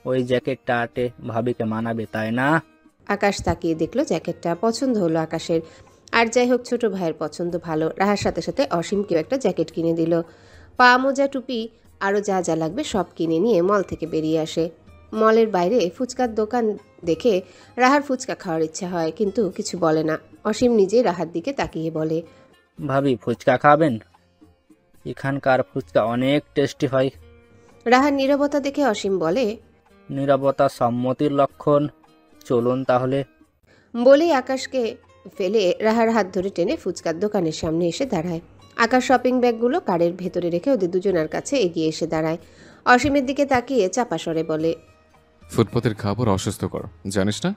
S4: ওই জ্যাকেটটা আটে ভাবিকে মানাবে, তাই না?
S1: আকাশ তাকিয়ে দেখলো জ্যাকেটটা পছন্দ হলো আকাশের। আর যাই হোক, ছোট ভাইয়ের পছন্দ ভালো। রাহার সাথে সাথে অসীমকেও একটা জ্যাকেট কিনে দিল। পা মোজা, টুপি আরও যা যা লাগবে সব কিনে নিয়ে মল থেকে বেরিয়ে আসে। মলের বাইরে ফুচকার দোকান দেখে রাহার ফুচকা খাওয়ার ইচ্ছা হয়, কিন্তু কিছু বলে না। অসীম নিজে রাহার দিকে তাকিয়ে বলে,
S4: ভাবি ফুচকা খাবেন? এখানকার ফুচকা অনেক টেস্টি হয়।
S1: রাহার নীরবতা দেখে অসীম বলে,
S4: নীরবতা সম্মতির লক্ষণ। চলুন তাহলে।
S1: বলেই আকাশকে ফেলে রাহার হাত ধরে টেনে ফুচকার দোকানের সামনে এসে দাঁড়ায়। আকাশ শপিং ব্যাগগুলো কারের ভেতরে রেখে ওদের দুজনের কাছে এগিয়ে এসে দাঁড়ায়। অসীমের দিকে তাকিয়ে চাপা স্বরে বলে,
S2: ফুটপাতের খাবার অস্বাস্থ্যকর জানিস না?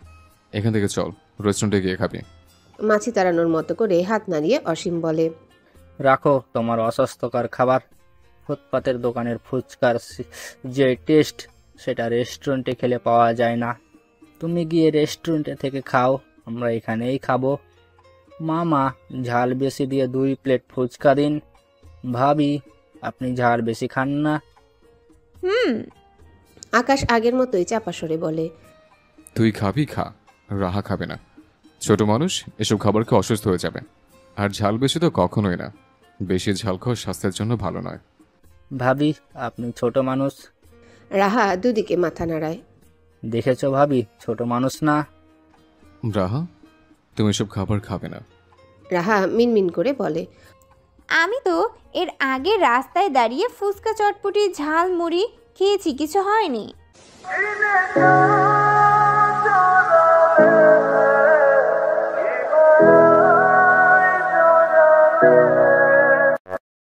S2: এখান থেকে চল, রেস্টুরেন্টে গিয়ে খাবি।
S1: মাছি তাড়ানোর মতো করে হাত নাড়িয়ে অসীম বলে,
S4: রাখো তোমার অস্বাস্থ্যকর খাবার। ফুটপাতের দোকানের ফুচকার যে টেস্ট সেটা রেস্টুরেন্টে খেলে পাওয়া যায় না। তুমি গিয়ে রেস্টুরেন্টে থেকে খাও, আমরা এখানেই খাবো। মামা ঝাল বেশি দিয়ে 2 প্লেট ফুচকা দিন। ভাবি আপনি ঝাল বেশি খান না?
S1: আকাশ আগের মতোই চাপা স্বরে বলে,
S2: তুই খাবি খা, রাহা খাবে না। ছোট মানুষ এসব খাবারকে অসুস্থ হয়ে যাবে। আর ঝাল বেশি তো কখনোই না। বেশি ঝাল খাওয়া স্বাস্থ্যের জন্য ভালো নয়।
S4: ভাবি আপনি ছোট মানুষ।
S1: রাহা দুদিকে মাথা নাড়ায়।
S4: দেখেছো ভাবি, ছোট মানুষ না।
S2: রাহা তুমি এসব খাবার খাবে না।
S1: রাহা মিনমিন করে বলে,
S3: আমি তো এর আগে রাস্তায় দাঁড়িয়ে ফুচকা চটপটি ঝাল মুড়ি খেয়েছি, কিছু হয়নি।